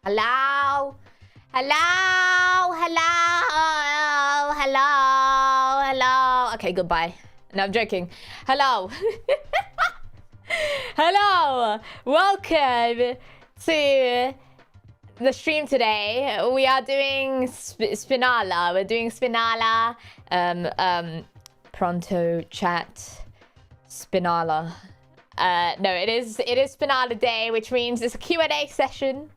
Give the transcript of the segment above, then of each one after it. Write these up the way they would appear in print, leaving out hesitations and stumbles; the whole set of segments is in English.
Hello? Hello? Hello? Hello? Hello? Okay, goodbye. No, I'm joking. Hello. Hello. Welcome to the stream today. We are doing SBINALLA. We're doing SBINALLA. Pronto chat. SBINALLA. No, it is SBINALLA day, which means it's a Q&A session.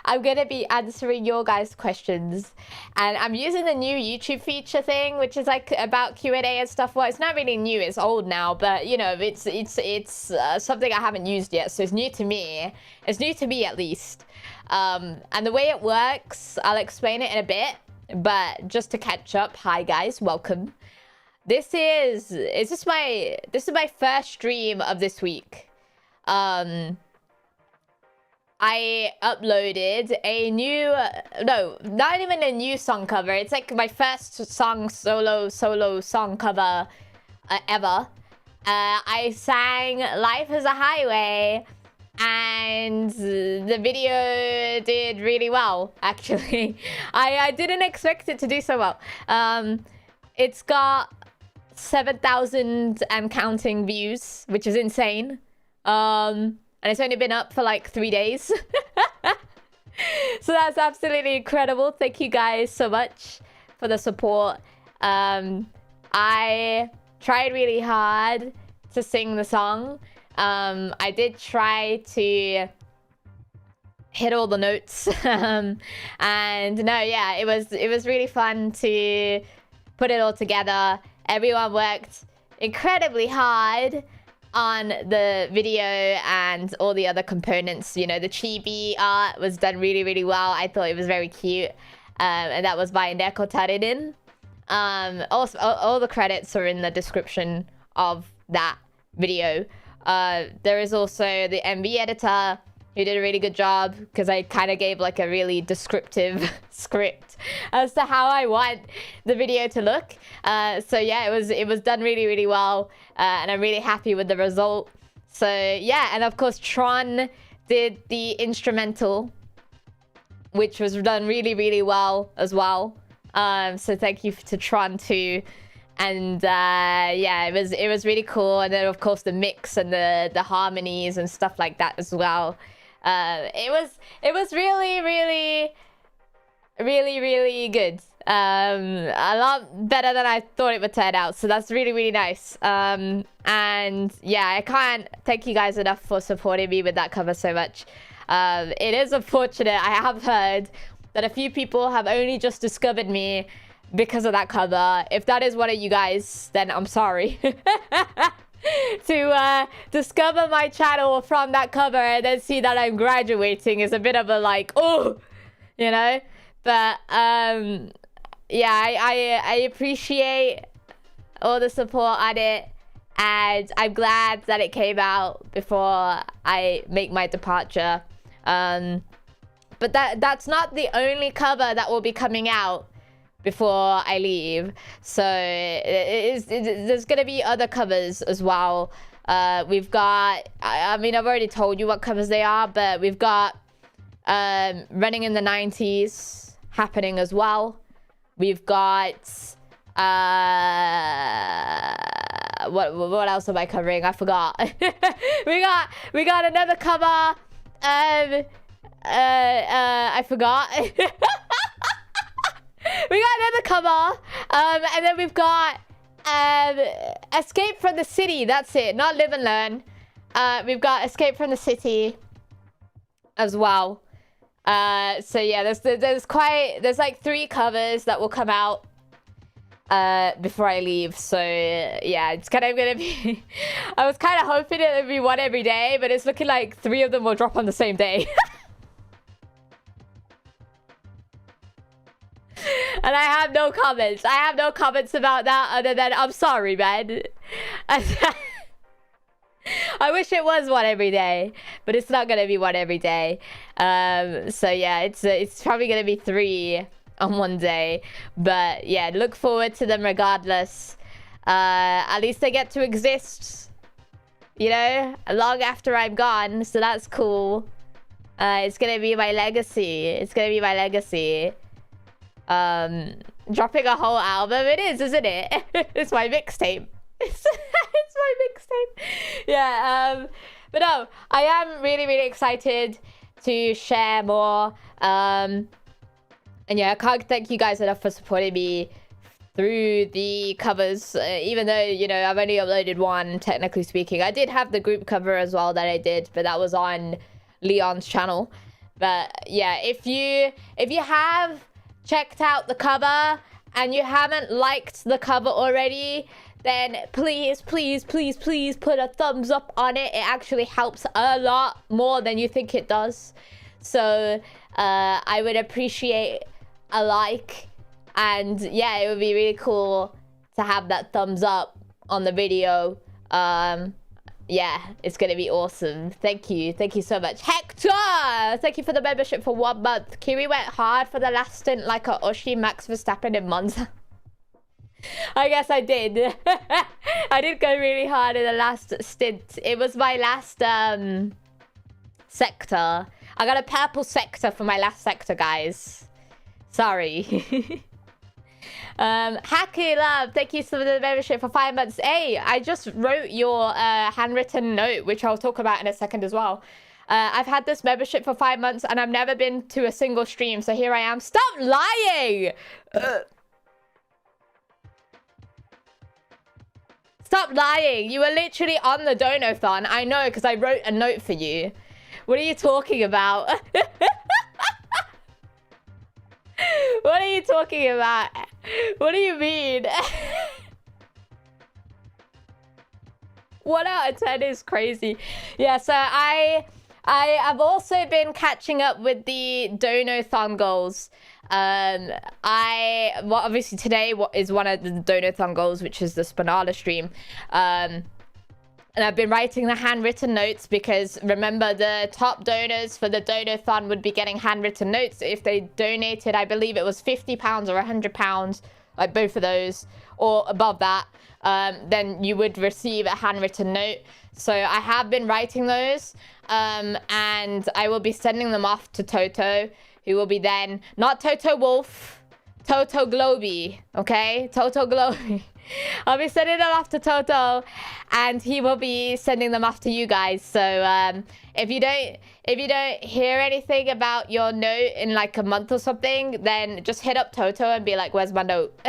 I'm gonna be answering your guys' questions, and I'm using the new YouTube feature thing, which is like about Q&A and stuff. Well, it's not really new; it's old now, but you know, it's something I haven't used yet, so it's new to me. It's new to me at least. And the way it works, I'll explain it in a bit. But just to catch up, hi guys, welcome. This is my first stream of this week. I uploaded a new, no, not even a new song cover. It's like my first solo song cover ever. I sang Life is a Highway, and the video did really well, actually. I didn't expect it to do so well. It's got 7,000 and counting views, which is insane. And it's only been up for like 3 days. So that's absolutely incredible. Thank you guys so much for the support. I tried really hard to sing the song. I did try to hit all the notes. And no, yeah, it was really fun to put it all together. Everyone worked incredibly hard on the video and all the other components. You know, the chibi art was done really, really well. I thought it was very cute. And that was by Neko Tarinin. Also, all the credits are in the description of that video. There is also the MV editor, who did a really good job, because I kind of gave like a really descriptive script as to how I want the video to look. So yeah, it was done really, really well, and I'm really happy with the result. So yeah, and of course Tron did the instrumental, which was done really, really well as well. So thank you to Tron too. And yeah, it was really cool. And then of course the mix and the harmonies and stuff like that as well. It was really, really, really, really good. A lot better than I thought it would turn out. So that's really, really nice. And yeah, I can't thank you guys enough for supporting me with that cover so much. It is unfortunate. I have heard that a few people have only just discovered me because of that cover. If that is one of you guys, then I'm sorry. To discover my channel from that cover and then see that I'm graduating is a bit of a like, oh, you know. But yeah, I appreciate all the support on it, and I'm glad that it came out before I make my departure. But that's not the only cover that will be coming out before I leave. So there's gonna be other covers as well. We've got, I mean, I've already told you what covers they are, but we've got Running in the 90s happening as well. We've got what else am I covering? I forgot. we got another cover. I forgot. We got another cover, and then we've got Escape from the City. That's it, not Live and Learn. We've got Escape from the City as well. So yeah, there's like 3 covers that will come out before I leave. So yeah, it's kind of gonna be I was kind of hoping it would be one every day, but it's looking like 3 of them will drop on the same day. And I have no comments. I have no comments about that other than I'm sorry, man. I wish it was one every day, but it's not gonna be one every day. So yeah, it's probably gonna be 3 on one day. But yeah, look forward to them regardless. At least they get to exist, you know, long after I'm gone. So that's cool. It's gonna be my legacy. It's gonna be my legacy. Dropping a whole album. It is, isn't it? It's my mixtape. It's my mixtape. Yeah. But no, I am really, really excited to share more. And yeah, I can't thank you guys enough for supporting me through the covers, even though, you know, I've only uploaded one, technically speaking. I did have the group cover as well that I did, but that was on Leon's channel. But yeah, if you have checked out the cover and you haven't liked the cover already, then please, please, please, please put a thumbs up on it. It actually helps a lot more than you think it does. So I would appreciate a like. And yeah, it would be really cool to have that thumbs up on the video. Yeah, it's gonna be awesome. Thank you so much. Hector, thank you for the membership for 1 month. Kiri went hard for the last stint like a Oshi Max Verstappen in Monza. I guess I did. I did go really hard in the last stint. It was my last sector. I got a purple sector for my last sector, guys. Sorry. Hacky Love, thank you for the membership for 5 months. Hey, I just wrote your handwritten note, which I'll talk about in a second as well. I've had this membership for 5 months and I've never been to a single stream, so here I am. Stop lying! Stop lying. You were literally on the Donathon. I know, because I wrote a note for you. What are you talking about? What are you talking about? What do you mean? 1 out of 10 is crazy. Yeah, so I have also been catching up with the Donathon goals. Well, obviously today is one of the Donathon goals, which is the SBINALLA stream. And I've been writing the handwritten notes because remember, the top donors for the Donathon would be getting handwritten notes if they donated, I believe it was £50 or £100, like both of those, or above that, then you would receive a handwritten note. So I have been writing those, and I will be sending them off to Toto, who will be then, not Toto Wolf, Toto GLOBIE, okay? Toto GLOBIE. I'll be sending them off to Toto, and he will be sending them off to you guys. So if you don't hear anything about your note in like a month or something, then just hit up Toto and be like, "Where's my note?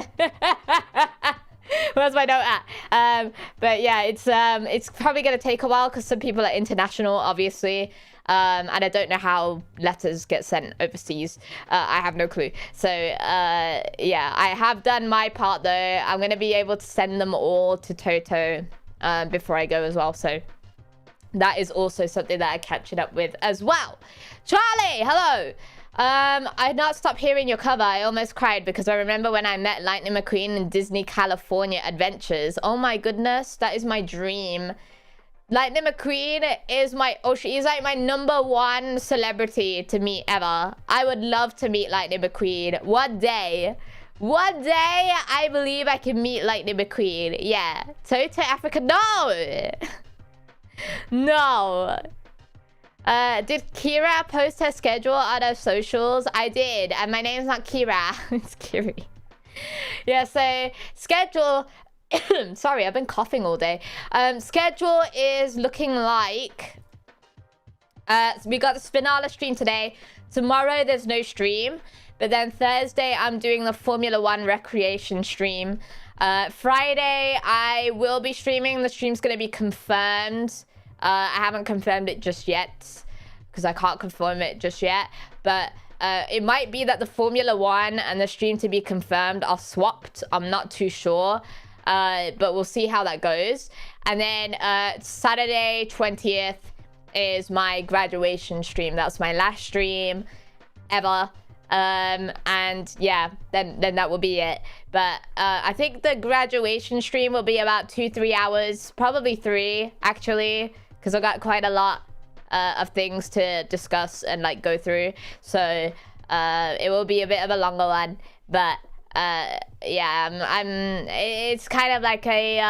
Where's my note at?" But yeah, it's probably gonna take a while because some people are international, obviously. And I don't know how letters get sent overseas. I have no clue. So, yeah, I have done my part, though. I'm going to be able to send them all to Toto before I go as well. So that is also something that I'm catching up with as well. Charlie, hello. I had not stopped hearing your cover. I almost cried because I remember when I met Lightning McQueen in Disney California Adventures. Oh, my goodness. That is my dream. Lightning McQueen is she's like my #1 celebrity to meet ever. I would love to meet Lightning McQueen one day. One day, I believe I can meet Lightning McQueen. Yeah. Toto Africa. No! No. Did Kira post her schedule on her socials? I did. And my name's not Kira. It's Kiri. Yeah, so schedule... Sorry, I've been coughing all day. Schedule is looking like... so we got the SBINALLA stream today. Tomorrow, there's no stream. But then Thursday, I'm doing the Formula 1 recreation stream. Friday, I will be streaming. The stream's going to be confirmed. I haven't confirmed it just yet. Because I can't confirm it just yet. But... it might be that the Formula 1 and the stream to be confirmed are swapped. I'm not too sure. But we'll see how that goes. And then Saturday 20th is my graduation stream. That's my last stream ever. And yeah, then that will be it. But I think the graduation stream will be about 2-3 hours. Probably 3, actually. Because I've got quite a lot of things to discuss and like go through. So it will be a bit of a longer one. But... yeah, it's kind of like a,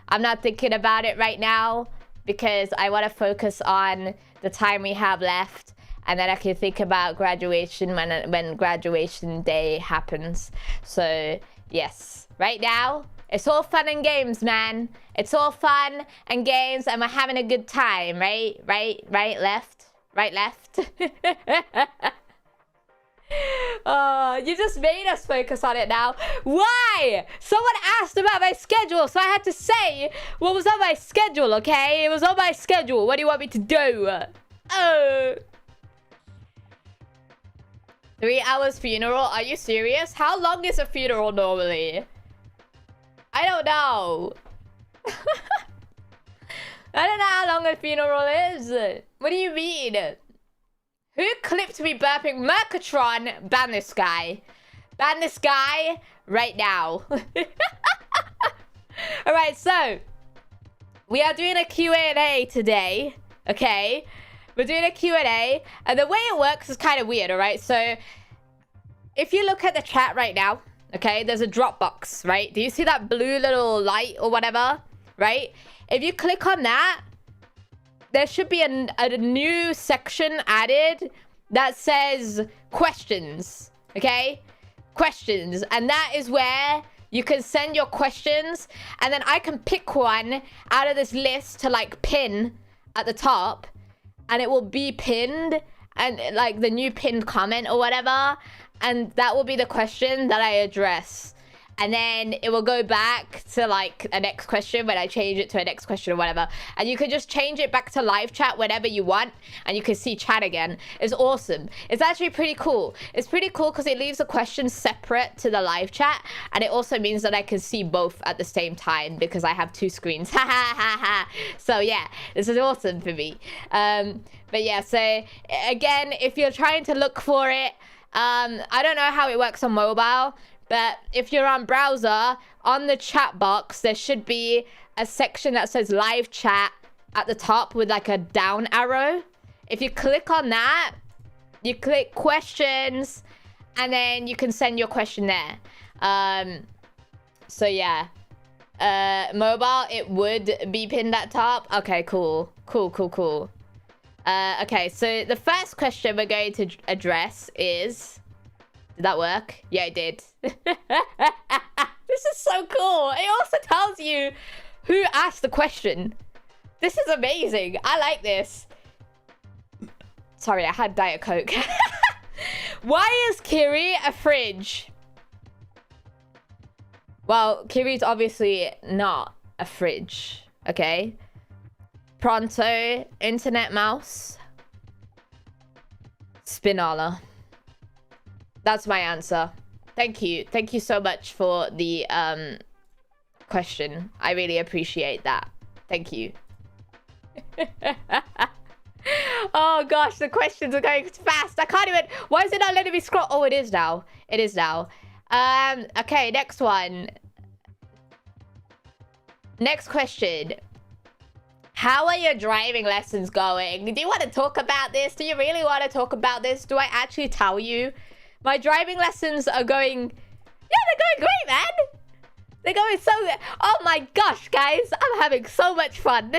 I'm not thinking about it right now because I want to focus on the time we have left and then I can think about graduation when graduation day happens. So yes, right now it's all fun and games, man. It's all fun and games, and we're having a good time, right? Right, left, right, left. You just made us focus on it now. Why? Someone asked about my schedule, so I had to say what was on my schedule, okay? It was on my schedule. What do you want me to do? Oh. 3 hours funeral? Are you serious? How long is a funeral normally? I don't know. I don't know how long a funeral is. What do you mean? Who clipped me burping? Mercatron, ban this guy. Ban this guy right now. Alright, so we are doing a Q&A today, okay? We're doing a Q&A, and the way it works is kind of weird, alright? So if you look at the chat right now, okay, there's a drop box, right? Do you see that blue little light or whatever, right? If you click on that, there should be a new section added that says questions, okay? Questions. And that is where you can send your questions, and then I can pick one out of this list to like pin at the top, and it will be pinned, and like the new pinned comment or whatever, and that will be the question that I address. And then it will go back to like a next question when I change it to a next question or whatever. And you can just change it back to live chat whenever you want, and you can see chat again. It's awesome. It's actually pretty cool. It's pretty cool because it leaves the questions separate to the live chat, and it also means that I can see both at the same time because I have 2 screens. Ha ha ha ha. So yeah, this is awesome for me. But yeah, so again, if you're trying to look for it, I don't know how it works on mobile, but if you're on browser, on the chat box, there should be a section that says live chat at the top with like a down arrow. If you click on that, you click questions, and then you can send your question there. So yeah, mobile, it would be pinned at top. Okay, cool. Cool. Okay, so the first question we're going to address is... Did that work? Yeah, it did. This is so cool. It also tells you who asked the question. This is amazing. I like this. Sorry, I had Diet Coke. Why is Kiri a fridge? Well, Kiri's obviously not a fridge, okay? Pronto, internet mouse, SBINALLA. That's my answer. Thank you. Thank you so much for the question. I really appreciate that. Thank you. Oh gosh, the questions are going fast. I can't even... Why is it not letting me scroll? Oh, it is now. It is now. Okay, next one. Next question. How are your driving lessons going? Do you want to talk about this? Do you really want to talk about this? Do I actually tell you? My driving lessons are going... Yeah, they're going great, man. They're going so... Oh my gosh, guys. I'm having so much fun.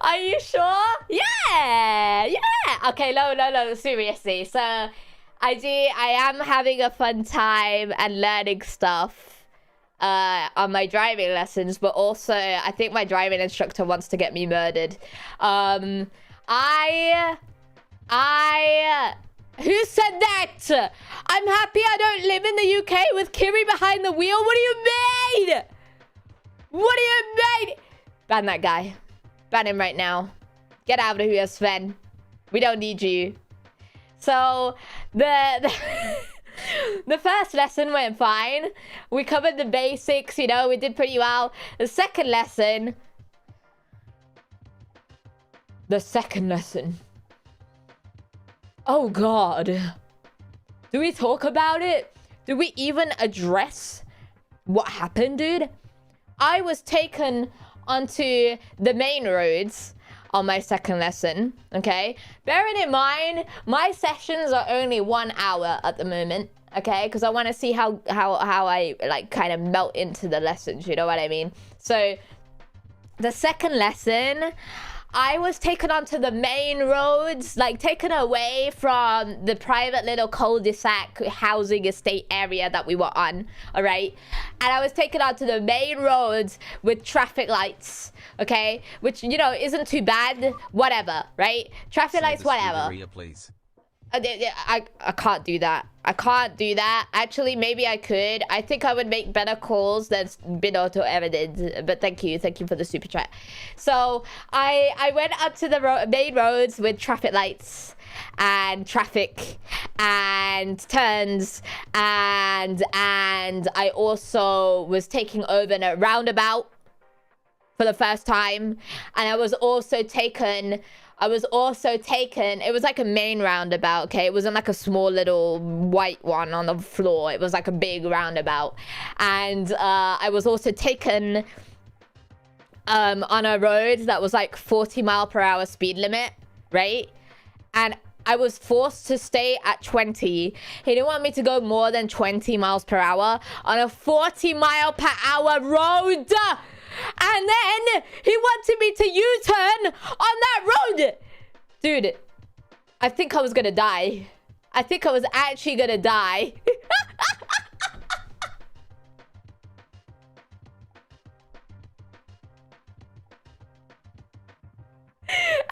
Are you sure? Yeah. Okay, no, seriously. So, I am having a fun time and learning stuff on my driving lessons, but also I think my driving instructor wants to get me murdered. Who said that? I'm happy I don't live in the UK with Kiri behind the wheel. What do you mean? What do you mean? Ban that guy. Ban him right now. Get out of here, Sven. We don't need you. So, the first lesson went fine. We covered the basics, you know, we did pretty well. The second lesson. Oh, God. Do we talk about it? Do we even address what happened, dude? I was taken onto the main roads on my second lesson, okay? Bearing in mind, my sessions are only 1 hour at the moment, okay? Because I want to see how I like kind of melt into the lessons, you know what I mean? So the second lesson, I was taken onto the main roads, like taken away from the private little cul-de-sac housing estate area that we were on, all right? And I was taken onto the main roads with traffic lights, okay? Which, you know, isn't too bad, whatever, right? Traffic lights, whatever. Please. I can't do that. I can't do that. Actually, maybe I could. I think I would make better calls than Binotto ever did. But thank you for the super chat. So I went up to the main roads with traffic lights and traffic and turns, and I also was taking over in a roundabout for the first time, and I was also taken, it was like a main roundabout, okay? It wasn't like a small little white one on the floor. It was like a big roundabout. And I was also taken on a road that was like 40-mile-per-hour speed limit, right? And I was forced to stay at 20. He didn't want me to go more than 20 miles per hour on a 40-mile-per-hour road. And then he wanted me to U-turn on that road. Dude, I think I was gonna die. I think I was actually gonna die.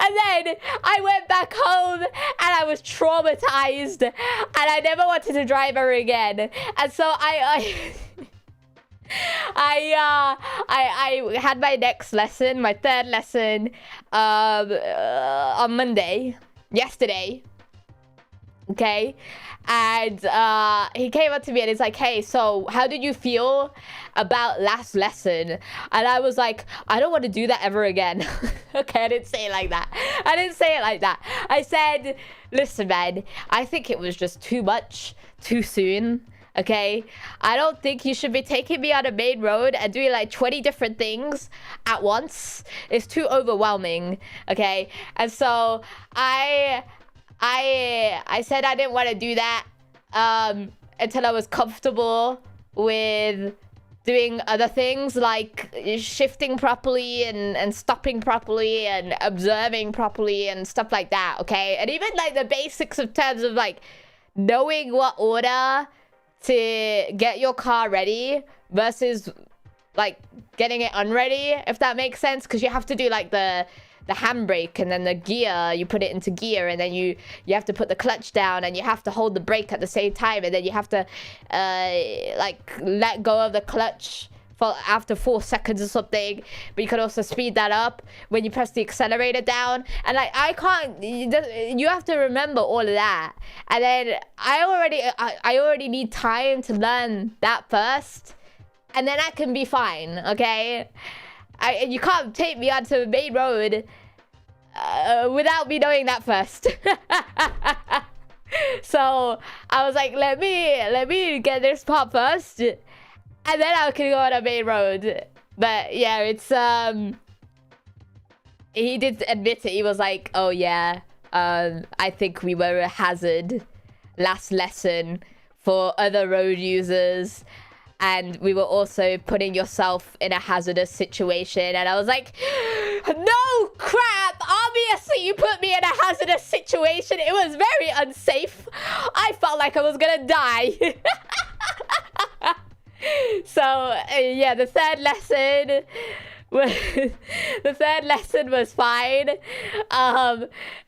And then I went back home and I was traumatized and I never wanted to drive ever again. And so I had my next lesson, my third lesson, on Monday, yesterday, okay? And he came up to me and he's like, hey, so how did you feel about last lesson? And I was like, I don't want to do that ever again. Okay, I didn't say it like that. I said, listen, man, I think it was just too much, too soon. Okay, I don't think you should be taking me on a main road and doing like 20 different things at once. It's too overwhelming. Okay, and so I said I didn't want to do that until I was comfortable with doing other things like shifting properly and stopping properly and observing properly and stuff like that. Okay, and even like the basics in terms of like knowing what order to get your car ready versus like getting it unready, if that makes sense, because you have to do like the handbrake and then the gear, you put it into gear, and then you have to put the clutch down and you have to hold the brake at the same time, and then you have to like let go of the clutch for after 4 seconds or something, but you can also speed that up when you press the accelerator down. And like I can't, you have to remember all of that, and then I already need time to learn that first, and then I can be fine. Okay, you can't take me onto the main road without me knowing that first. So I was like, let me get this part first, and then I can go on a main road. But yeah, it's he did admit it. He was like, oh yeah, I think we were a hazard last lesson for other road users, and we were also putting yourself in a hazardous situation. And I was like, no crap, obviously you put me in a hazardous situation. It was very unsafe. I felt like I was gonna die. So yeah, the third lesson was fine,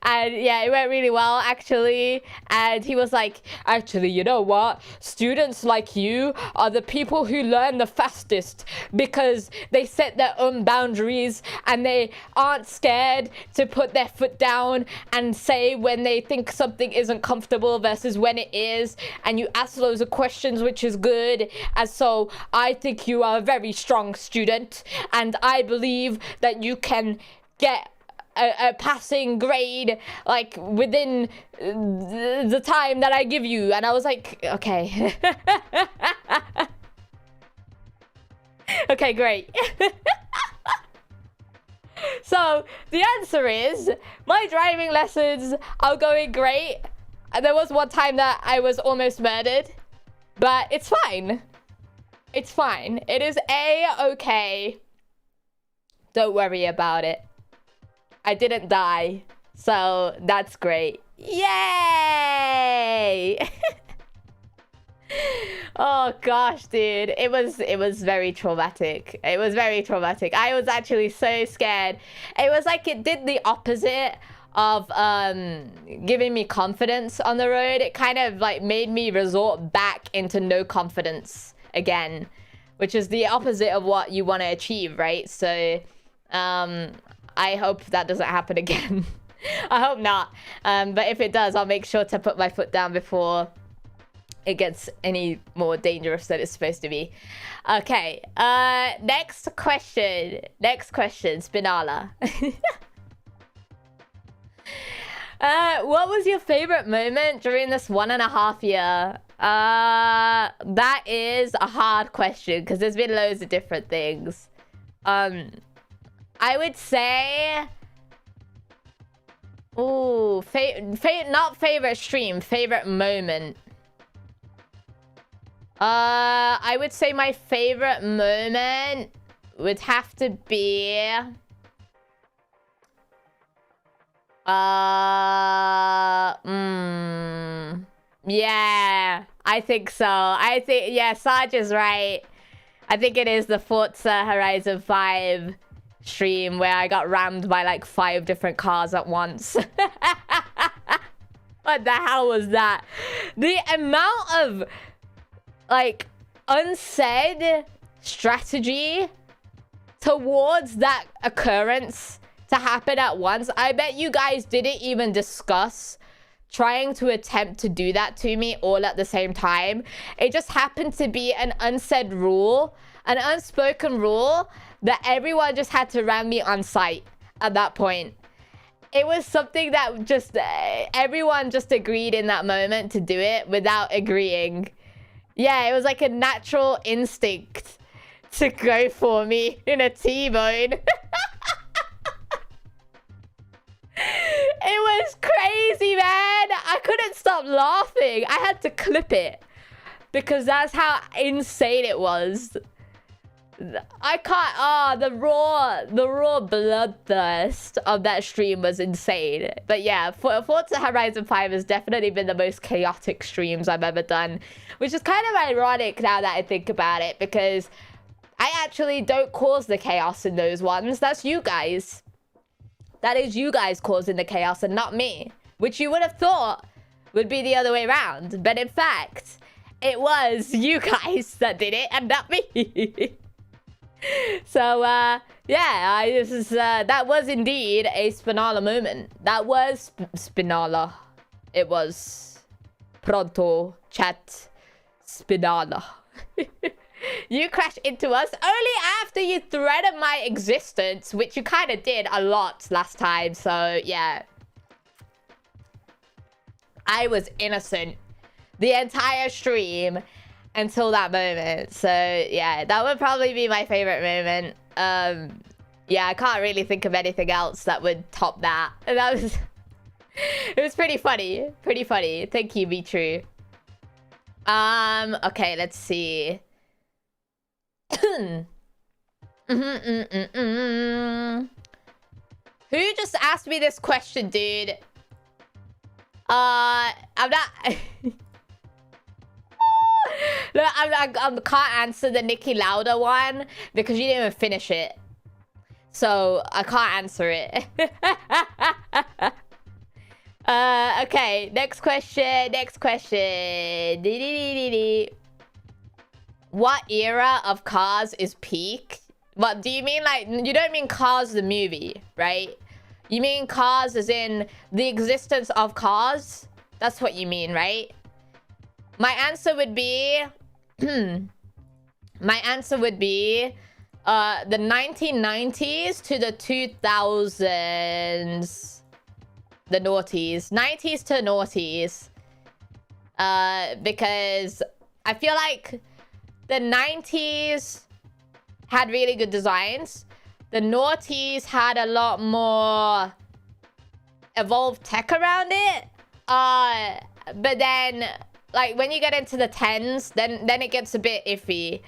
and yeah, it went really well actually. And he was like, actually, you know what, students like you are the people who learn the fastest because they set their own boundaries and they aren't scared to put their foot down and say when they think something isn't comfortable versus when it is, and you ask loads of questions, which is good. And so I think you are a very strong student, and I believe that you can get a passing grade like within the time that I give you. And I was like, okay. Okay, great. So the answer is my driving lessons are going great. And there was one time that I was almost murdered. But it's fine. It's fine. It is a-okay. Don't worry about it. I didn't die. So that's great. Yay! Oh gosh, dude. It was very traumatic. It was very traumatic. I was actually so scared. It was like it did the opposite of giving me confidence on the road. It kind of like made me resort back into no confidence again, which is the opposite of what you want to achieve, right? So I hope that doesn't happen again. I hope not. But if it does, I'll make sure to put my foot down before it gets any more dangerous than it's supposed to be. Okay. Next question. Next question. SBINALLA. What was your favorite moment during this 1.5 year? That is a hard question because there's been loads of different things. I would say... Ooh, not favorite stream, favorite moment. I would say my favorite moment would have to be... Yeah, I think so. I think, yeah, Sarge is right. I think it is the Forza Horizon 5 stream where I got rammed by like 5 different cars at once. What the hell was that? The amount of like unsaid strategy towards that occurrence to happen at once. I bet you guys didn't even discuss trying to attempt to do that to me all at the same time. It just happened to be an unsaid rule, an unspoken rule that everyone just had to ram me on sight at that point. It was something that just everyone just agreed in that moment to do it without agreeing. Yeah, it was like a natural instinct to go for me in a T-bone. It was crazy, man. I couldn't stop laughing. I had to clip it because that's how insane it was. I can't. The raw bloodthirst of that stream was insane. But yeah, Forza Horizon 5 has definitely been the most chaotic streams I've ever done, which is kind of ironic now that I think about it, because I actually don't cause the chaos in those ones. That's you guys. That is you guys causing the chaos and not me, which you would have thought would be the other way around. But in fact, it was you guys that did it and not me. So, yeah, that was indeed a SBINALLA moment. That was SBINALLA. It was pronto chat SBINALLA. You crashed into us only after you threatened my existence, which you kind of did a lot last time. So, yeah. I was innocent the entire stream until that moment. So, yeah, that would probably be my favorite moment. Yeah, I can't really think of anything else that would top that. And that was... It was pretty funny. Pretty funny. Thank you, Be True. Okay, let's see. Who just asked me this question, dude? I'm not... Look, I can't answer the Niki Lauda one because you didn't even finish it. So, I can't answer it. Okay, next question. Next question. What era of Cars is peak? What do you mean? Like, you don't mean Cars the movie, right? You mean Cars as in the existence of Cars? That's what you mean, right? My answer would be... my answer would be... the 1990s to the 2000s. The noughties. 90s to noughties. Because I feel like the 90s had really good designs. The noughties had a lot more evolved tech around it. But then like when you get into the tens, then it gets a bit iffy.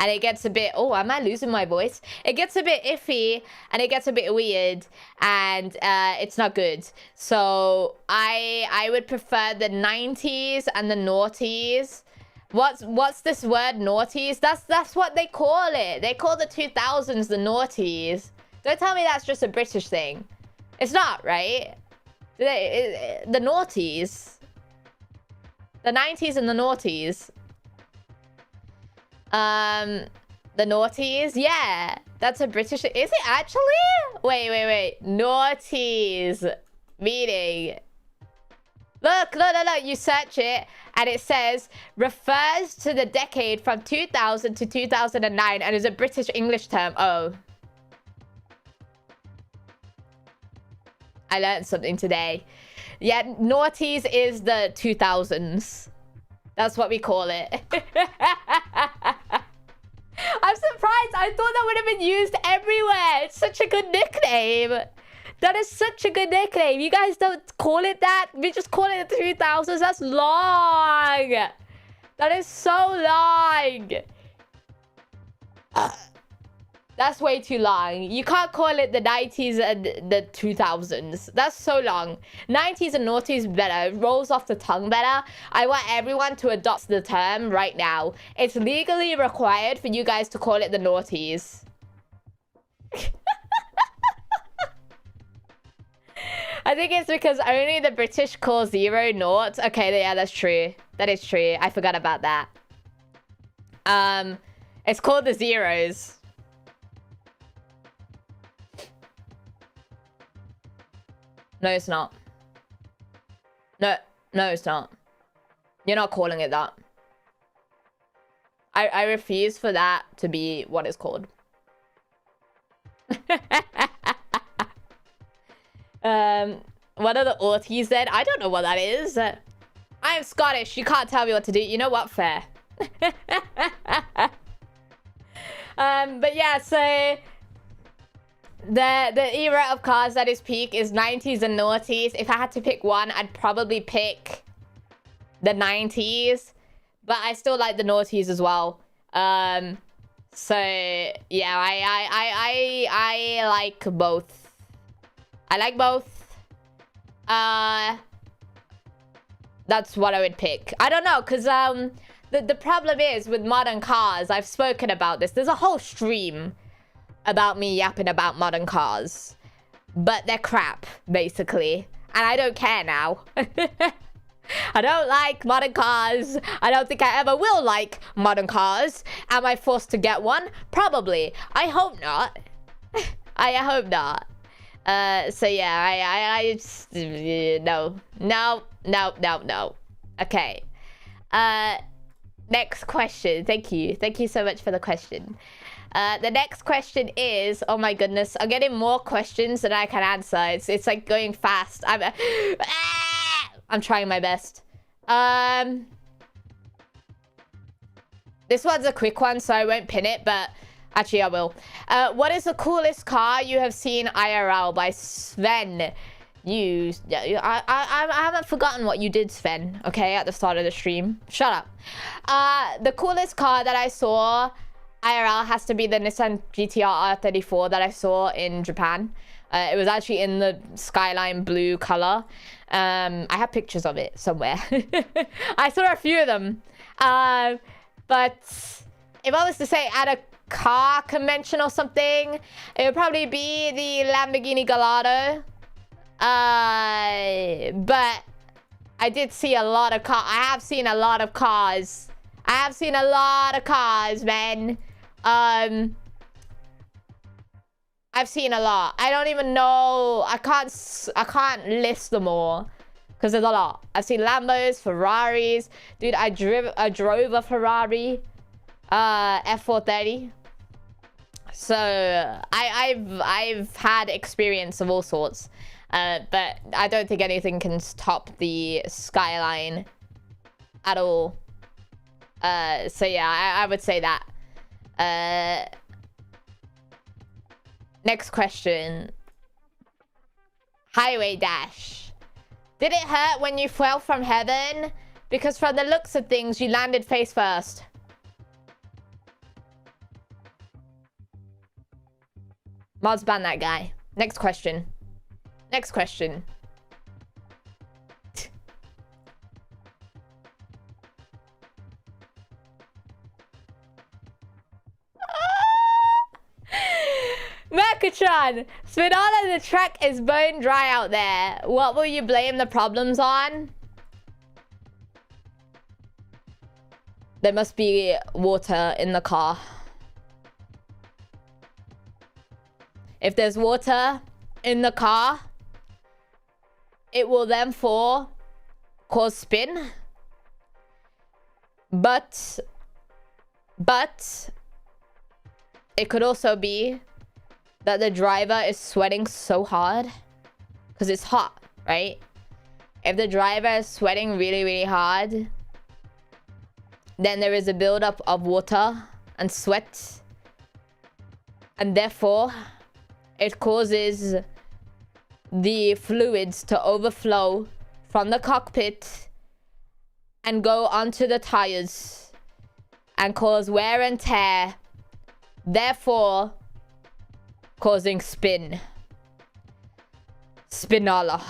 And it gets a bit, oh, am I losing my voice? It gets a bit iffy and it gets a bit weird and it's not good. So I would prefer the 90s and the noughties. What's this word, noughties? That's what they call it. They call the 2000s the noughties. Don't tell me that's just a British thing. It's not, right? The noughties. The 90s and the noughties. The noughties, yeah, that's a British. Is it actually? Wait. Noughties meaning. Look. You search it, and it says refers to the decade from 2000 to 2009, and is a British English term. Oh, I learned something today. Yeah, noughties is the 2000s. That's what we call it. I'm surprised. I thought that would have been used everywhere. It's such a good nickname. That is such a good nickname. You guys don't call it that. We just call it the 2000s. That's long. That is so long. That's way too long. You can't call it the 90s and the 2000s. That's so long. 90s and noughties better. It rolls off the tongue better. I want everyone to adopt the term right now. It's legally required for you guys to call it the noughties. I think it's because only the British call 0 noughts. Okay, yeah, that's true. That is true. I forgot about that. It's called the zeros. No, it's not. No, it's not. You're not calling it that. I refuse for that to be what it's called. What are the aughties then? I don't know what that is. I am Scottish. You can't tell me what to do. You know what? Fair. But yeah, so the era of cars at its peak is 90s and noughties. If I had to pick one, I'd probably pick the 90s, but I still like the noughties as well. So yeah, I like both. I like both. That's what I would pick. I don't know, because the problem is with modern cars, I've spoken about this. There's a whole stream about me yapping about modern cars, but they're crap, basically, and I don't care now. I don't like modern cars. I don't think I ever will like modern cars. Am I forced to get one? Probably. I hope not. I hope not. So yeah, I just, no. Okay. Next question. Thank you so much for the question. The next question is, oh my goodness, I'm getting more questions than I can answer. It's like going fast. I'm trying my best. This one's a quick one, so I won't pin it, but actually I will. What is the coolest car you have seen IRL by Sven? I haven't forgotten what you did, Sven, okay, at the start of the stream. Shut up. The coolest car that I saw IRL has to be the Nissan GTR R34 that I saw in Japan. It was actually in the skyline blue color. I have pictures of it somewhere. I saw a few of them. But if I was to say at a car convention or something, it would probably be the Lamborghini Gallardo. But I did see a lot of cars. I have seen a lot of cars. I have seen a lot of cars, man. I've seen a lot. I don't even know. I can't list them all because there's a lot. I've seen Lambos, Ferraris. Dude, I drove a Ferrari, F430. So I've had experience of all sorts. But I don't think anything can top the skyline at all. So yeah, I would say that. Next question. Highway Dash. Did it hurt when you fell from heaven? Because from the looks of things, you landed face first. Mods ban that guy. Next question. Next question. Megatron! SBINALLA, the track is bone dry out there. What will you blame the problems on? There must be water in the car. If there's water in the car, it will therefore cause spin. But it could also be that the driver is sweating so hard because it's hot, right? If the driver is sweating really, really hard, then there is a buildup of water and sweat, and therefore it causes the fluids to overflow from the cockpit and go onto the tires and cause wear and tear, therefore causing spin. SBINALLA.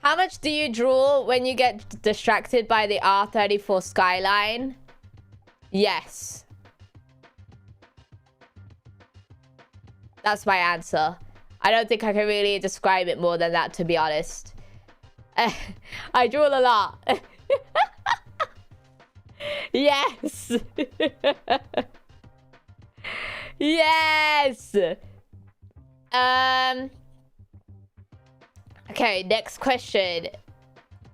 How much do you drool when you get distracted by the R34 skyline? Yes. That's my answer. I don't think I can really describe it more than that, to be honest. I drool a lot. Yes. Yes. Okay, next question.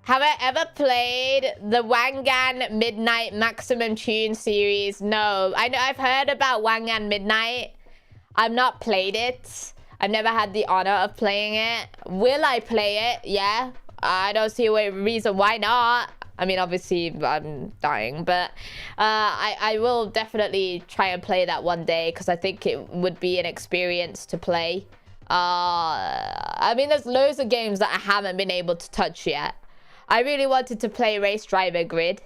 Have I ever played the Wangan Midnight Maximum Tune series? No. I know I've heard about Wangan Midnight. I've not played it. I've never had the honor of playing it. Will I play it? Yeah. I don't see a reason why not. I mean, obviously, I'm dying, but I will definitely try and play that one day because I think it would be an experience to play. I mean, there's loads of games that I haven't been able to touch yet. I really wanted to play Race Driver Grid.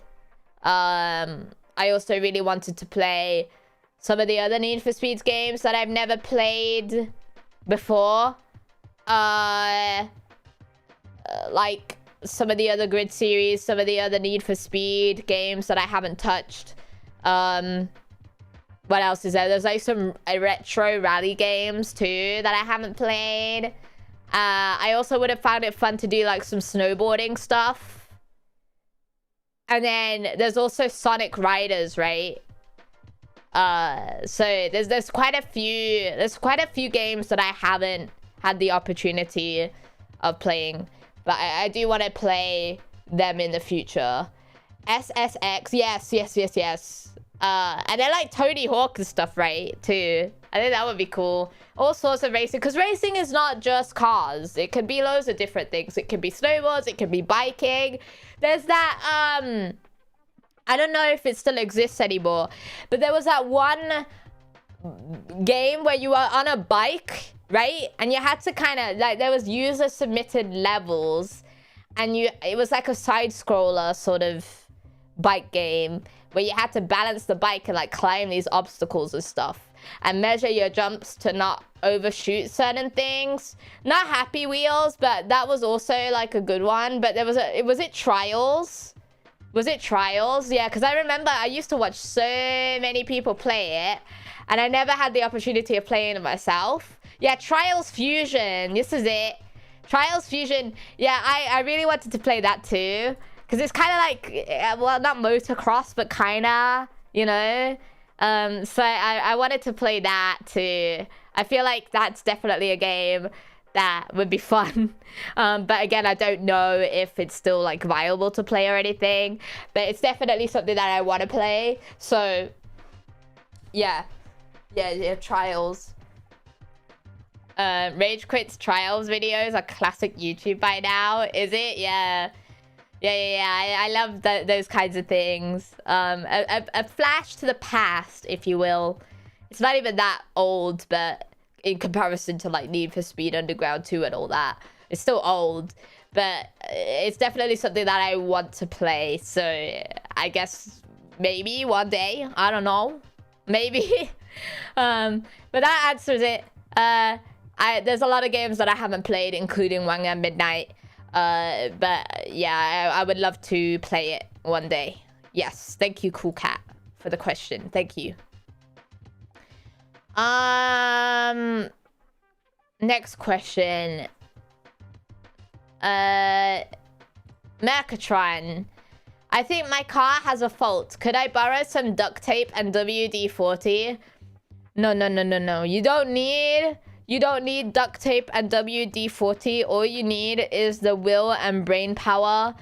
I also really wanted to play some of the other Need for Speed games that I've never played before. Like some of the other Grid series, some of the other Need for Speed games that I haven't touched. What else is there? There's like some retro rally games too that I haven't played. I also would have found it fun to do like some snowboarding stuff. And then there's also Sonic Riders, right? So there's quite a few games that I haven't had the opportunity of playing, but I do want to play them in the future. SSX, yes. And then like Tony Hawk and stuff, right? Too. I think that would be cool. All sorts of racing, because racing is not just cars. It could be loads of different things. It could be snowboards. It could be biking. There's that I don't know if it still exists anymore, but there was that one game where you were on a bike, right? And you had to kind of like, there was user submitted levels, and it was like a side scroller sort of bike game where you had to balance the bike and like climb these obstacles and stuff and measure your jumps to not overshoot certain things. Not Happy Wheels, but that was also like a good one. But there was was it Trials? Was it Trials? Yeah, because I remember I used to watch so many people play it, and I never had the opportunity of playing it myself. Yeah, Trials Fusion. This is it. Trials Fusion. Yeah, I really wanted to play that too. Because it's kind of like, well, not motocross, but kind of, you know? So I wanted to play that too. I feel like that's definitely a game that would be fun. But again, I don't know if it's still like viable to play or anything. But it's definitely something that I want to play. So, yeah, Trials. Rage Quit's Trials videos are classic YouTube by now. Is it? Yeah. I love those kinds of things. A flash to the past, if you will. It's not even that old, but in comparison to like Need for Speed Underground 2 and all that. It's still old, but it's definitely something that I want to play. So I guess maybe one day, I don't know, maybe. But that answers it. There's a lot of games that I haven't played, including Wang and Midnight. But yeah, I would love to play it one day. Yes, thank you, Cool Cat, for the question. Thank you. Next question. Mercatron. I think my car has a fault. Could I borrow some duct tape and WD-40? No. You don't need duct tape and WD-40. All you need is the will and brain power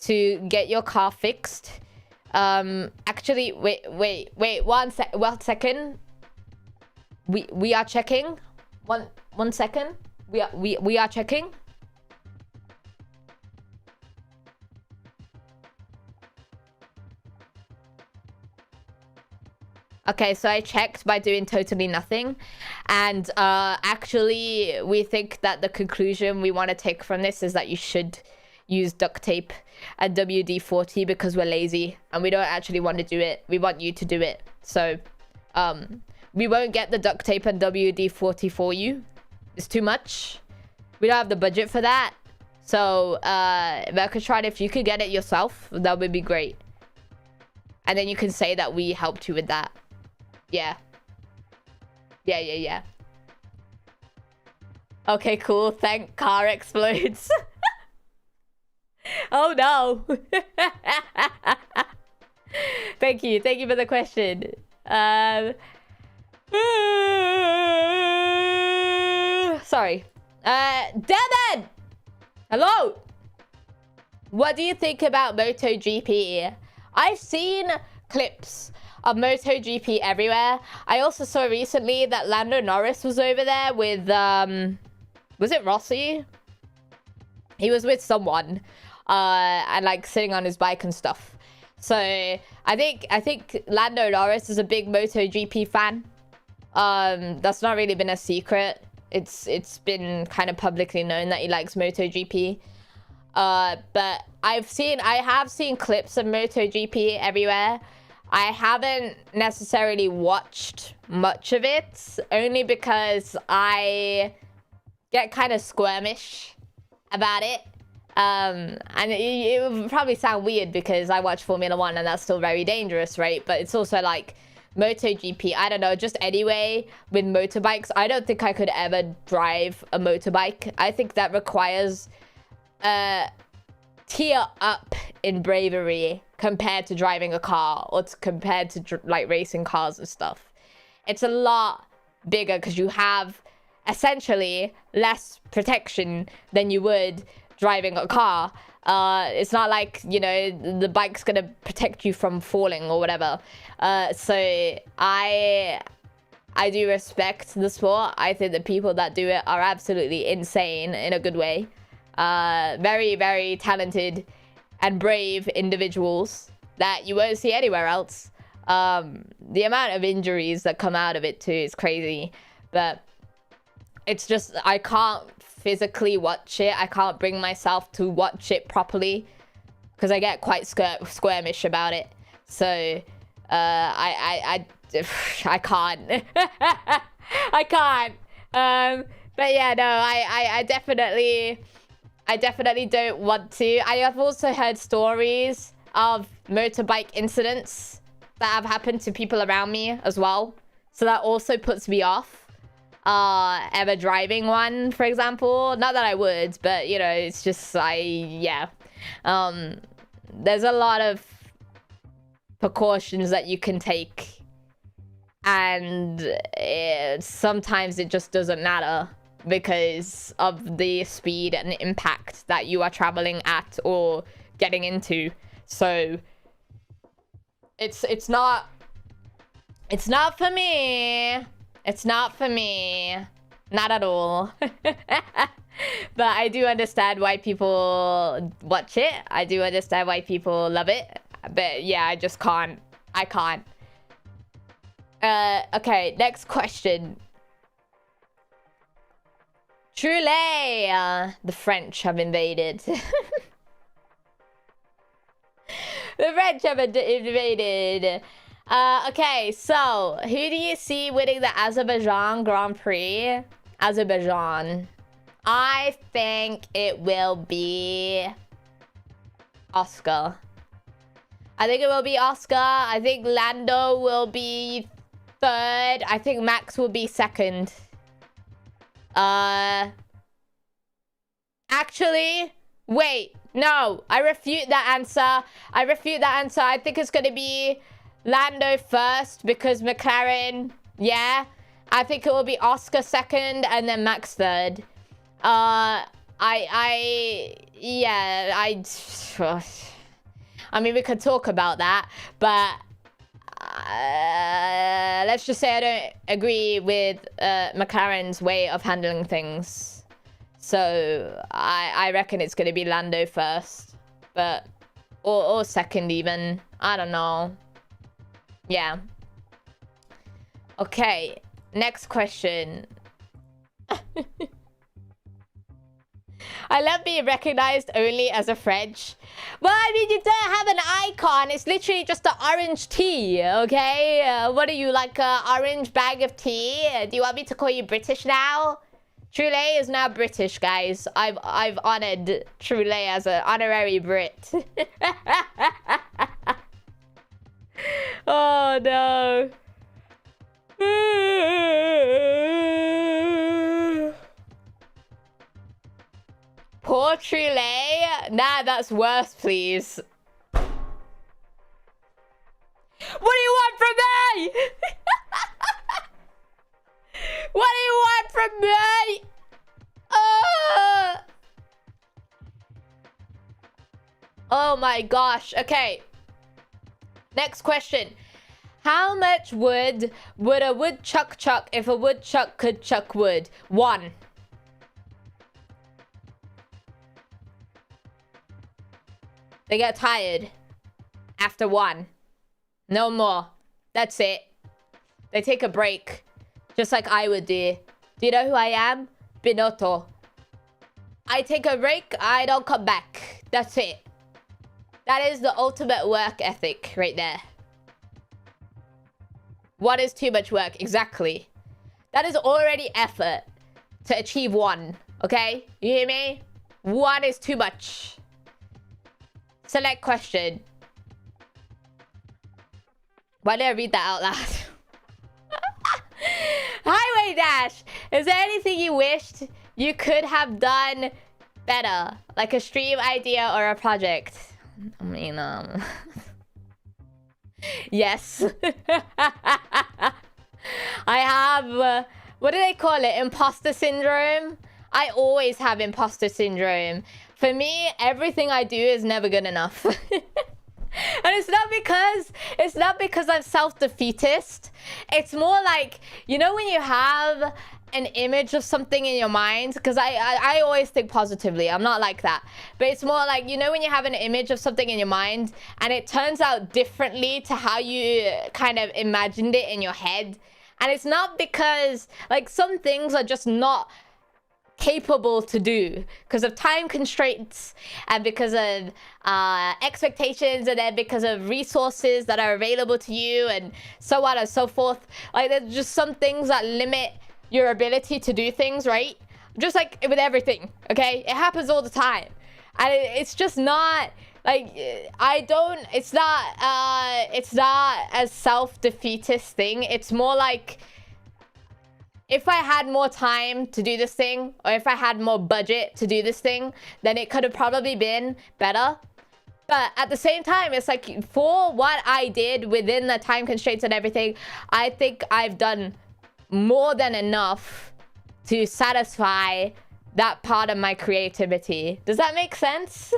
to get your car fixed. Actually, wait. One second. We are checking. One second. We are checking. Okay, so I checked by doing totally nothing. And actually, we think that the conclusion we want to take from this is that you should use duct tape and WD-40 because we're lazy and we don't actually want to do it. We want you to do it. So, we won't get the duct tape and WD-40 for you. It's too much. We don't have the budget for that. So, Mercatron, if you could get it yourself, that would be great. And then you can say that we helped you with that. Yeah. Okay, cool. Thank car explodes. Oh no. Thank you for the question. Sorry. Devin! Hello! What do you think about MotoGP? I've seen clips of MotoGP everywhere. I also saw recently that Lando Norris was over there with, was it Rossi? He was with someone, and like sitting on his bike and stuff. So I think Lando Norris is a big MotoGP fan. That's not really been a secret. It's been kind of publicly known that he likes MotoGP. But I have seen clips of MotoGP everywhere. I haven't necessarily watched much of it, only because I get kind of squirmish about it. And it would probably sound weird because I watch Formula 1 and that's still very dangerous, right? But it's also like MotoGP, I don't know, just anyway, with motorbikes, I don't think I could ever drive a motorbike. I think that requires tier up in bravery compared to driving a car or compared to like racing cars and stuff. It's a lot bigger because you have essentially less protection than you would driving a car. It's not like, you know, the bike's gonna protect you from falling or whatever. So I do respect the sport. I think the people that do it are absolutely insane in a good way. Very, very talented and brave individuals that you won't see anywhere else. The amount of injuries that come out of it too is crazy. But it's just, I can't physically watch it. I can't bring myself to watch it properly because I get quite squirmish about it. So I can't. I can't. But yeah, no, I definitely don't want to. I have also heard stories of motorbike incidents that have happened to people around me as well. So that also puts me off ever driving one, for example. Not that I would, but you know, it's just yeah. There's a lot of precautions that you can take, and sometimes it just doesn't matter because of the speed and impact that you are traveling at or getting into. So it's not for me. It's not for me. Not at all. But I do understand why people watch it. I do understand why people love it. But yeah, I just can't. I can't. Okay, next question. Truly, the French have invaded. The French have invaded. Okay, so who do you see winning the Azerbaijan Grand Prix? Azerbaijan. I think it will be Oscar. I think it will be Oscar. I think Lando will be third. I think Max will be second. Actually, wait. No, I refute that answer. I think it's going to be Lando first because McLaren, yeah. I think it will be Oscar second and then Max third. I mean, we could talk about that, but let's just say I don't agree with McLaren's way of handling things. So I reckon it's going to be Lando first, but or second even. I don't know. Yeah. Okay. Next question. I love being recognized only as a French. Well, I mean, you don't have an icon. It's literally just an orange tea, okay? What are you, like a orange bag of tea? Do you want me to call you British now? Truly is now British, guys. I've honored Truly as an honorary Brit. Oh, no. Poor Truly. Nah, that's worse, please. What do you want from me? What do you want from me? Oh my gosh. Okay. Next question. How much wood would a woodchuck chuck if a woodchuck could chuck wood? 1. They get tired after 1. No more. That's it. They take a break. Just like I would do. Do you know who I am? Binotto. I take a break, I don't come back. That's it. That is the ultimate work ethic right there. What is too much work? Exactly. That is already effort to achieve 1. Okay? You hear me? 1 is too much. Select question. Why did I read that out loud? Highway Dash! Is there anything you wished you could have done better? Like a stream idea or a project? I mean, yes. I have... what do they call it? Imposter syndrome? I always have imposter syndrome. For me, everything I do is never good enough. And it's not because I'm self-defeatist. It's more like, you know, when you have an image of something in your mind, because I always think positively. I'm not like that. But it's more like, you know, when you have an image of something in your mind and it turns out differently to how you kind of imagined it in your head. And it's not because, like, some things are just not capable to do because of time constraints and because of expectations, and then because of resources that are available to you and so on and so forth. Like, there's just some things that limit your ability to do things, right? Just like with everything, okay? It happens all the time. And it's just not like, it's not a self-defeatist thing. It's more like, if I had more time to do this thing, or if I had more budget to do this thing, then it could have probably been better. But at the same time, it's like, for what I did within the time constraints and everything, I think I've done more than enough to satisfy that part of my creativity. Does that make sense?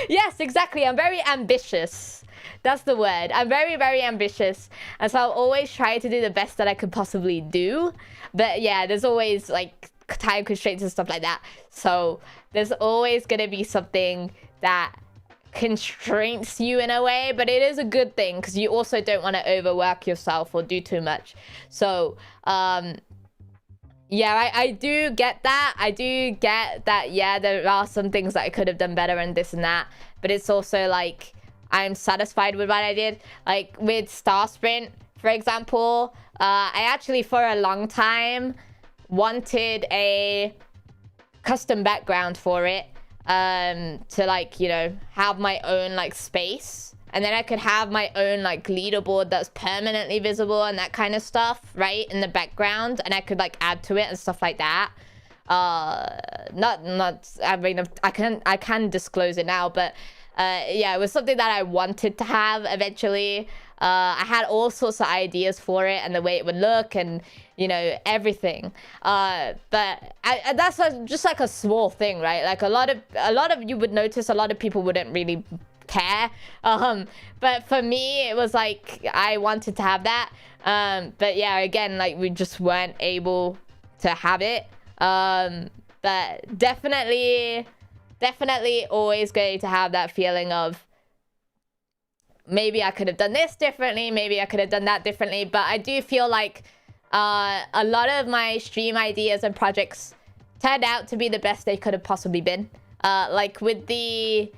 Yes, exactly. I'm very ambitious. That's the word. I'm very, very ambitious. And so I'll always try to do the best that I could possibly do. But yeah, there's always like time constraints and stuff like that. So there's always going to be something that constraints you in a way. But it is a good thing because you also don't want to overwork yourself or do too much. So Yeah, I do get that. I do get that, yeah, there are some things that I could have done better and this and that. But it's also like, I'm satisfied with what I did. Like with Star Sprint, for example, I actually for a long time wanted a custom background for it. To like, you know, have my own like space. And then I could have my own like leaderboard that's permanently visible and that kind of stuff, right, in the background, and I could like add to it and stuff like that. I mean, I can disclose it now, but yeah, it was something that I wanted to have eventually. I had all sorts of ideas for it and the way it would look and, you know, everything. But that's just like a small thing, right? Like a lot of you would notice a lot of people wouldn't really care. But for me, it was like I wanted to have that. But yeah, again, like we just weren't able to have it. But definitely always going to have that feeling of maybe I could have done this differently, maybe I could have done that differently. But I do feel like a lot of my stream ideas and projects turned out to be the best they could have possibly been. Like with the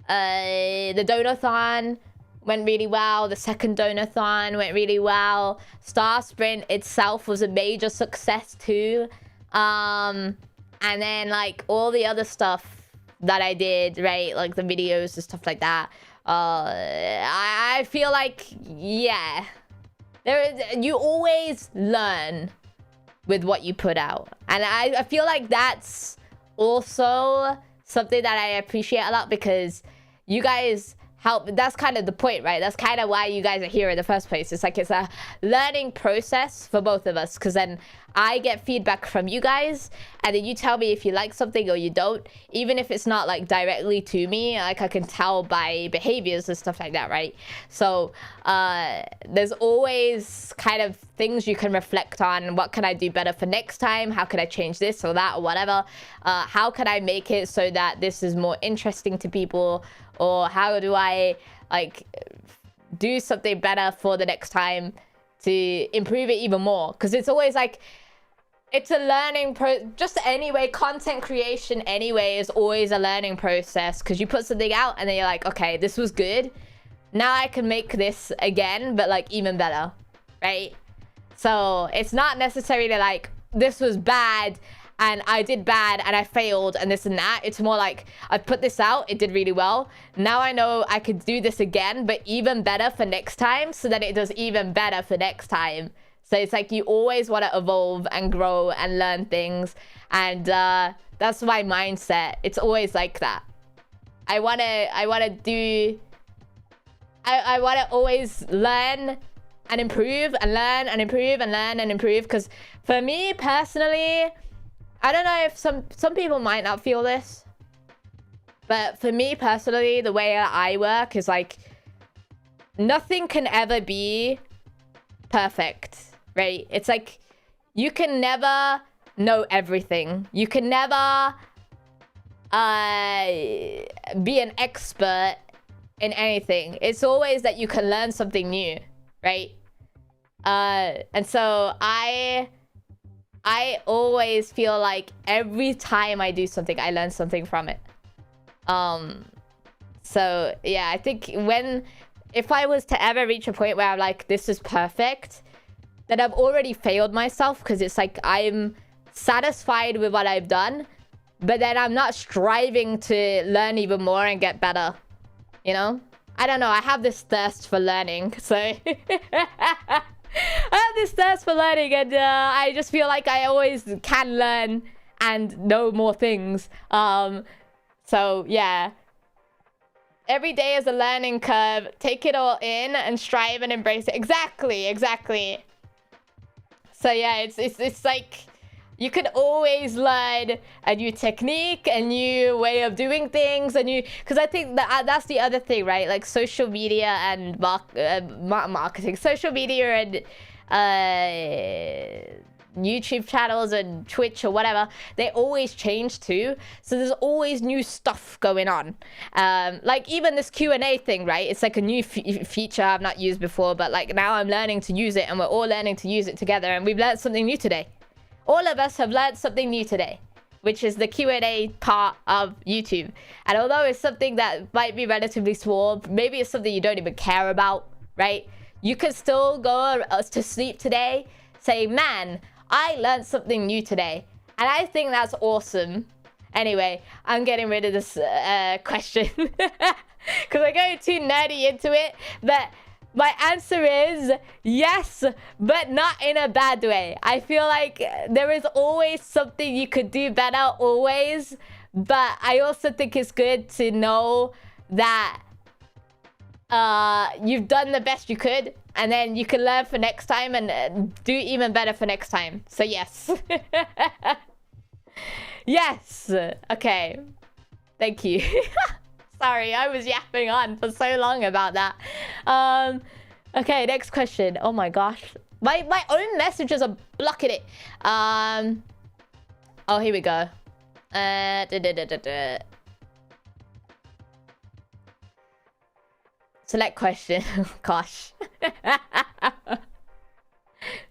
donathon went really well. The second donathon went really well. Star Sprint itself was a major success too. And then like all the other stuff that I did, right? Like the videos and stuff like that. I feel like, yeah, you always learn with what you put out. And I feel like that's also something that I appreciate a lot because you guys help. That's kind of the point, right? That's kind of why you guys are here in the first place. It's like it's a learning process for both of us, because then I get feedback from you guys and then you tell me if you like something or you don't, even if it's not like directly to me. Like I can tell by behaviors and stuff like that, right? So there's always kind of things you can reflect on. What can I do better for next time? How can I change this or that or whatever? How can I make it so that this is more interesting to people? Or how do I like do something better for the next time to improve it even more? Because it's always like, it's a learning just anyway, content creation anyway is always a learning process, because you put something out and then you're like, okay, this was good. Now I can make this again, but like even better, right? So it's not necessarily like this was bad and I did bad and I failed and this and that. It's more like I put this out, it did really well. Now I know I could do this again, but even better for next time, so that it does even better for next time. So it's like you always want to evolve and grow and learn things. And that's my mindset. It's always like that. I want to always learn and improve and learn and improve and learn and improve. Because for me personally, I don't know if some people might not feel this, but for me personally, the way I work is like nothing can ever be perfect, right? It's like you can never know everything. You can never be an expert in anything. It's always that you can learn something new, right? And so I always feel like every time I do something, I learn something from it. So yeah, I think if I was to ever reach a point where I'm like, this is perfect, then I've already failed myself, because it's like I'm satisfied with what I've done, but then I'm not striving to learn even more and get better, you know? I don't know, I have this thirst for learning, so I have this thirst for learning, and I just feel like I always can learn and know more things. So yeah, every day is a learning curve. Take it all in and strive and embrace it. Exactly. So yeah, it's like you could always learn a new technique, a new way of doing things, because I think that's the other thing, right? Like social media and marketing, social media and YouTube channels and Twitch or whatever, they always change too. So there's always new stuff going on. Like even this Q&A thing, right? It's like a new feature I've not used before, but like now I'm learning to use it, and we're all learning to use it together, and we've learned something new today. all of us have learned something new today, which is the Q&A part of YouTube. And although it's something that might be relatively small, maybe it's something you don't even care about, right? You could still go to sleep today saying, man, I learned something new today. And I think that's awesome. Anyway, I'm getting rid of this question because I'm going too nerdy into it. But my answer is yes, but not in a bad way. I feel like there is always something you could do better, always. But I also think it's good to know that you've done the best you could. And then you can learn for next time and do even better for next time. So yes. Yes. Okay. Thank you. Sorry, I was yapping on for so long about that. Okay, next question. Oh my gosh. My own messages are blocking it. Oh, here we go. Select question. Gosh.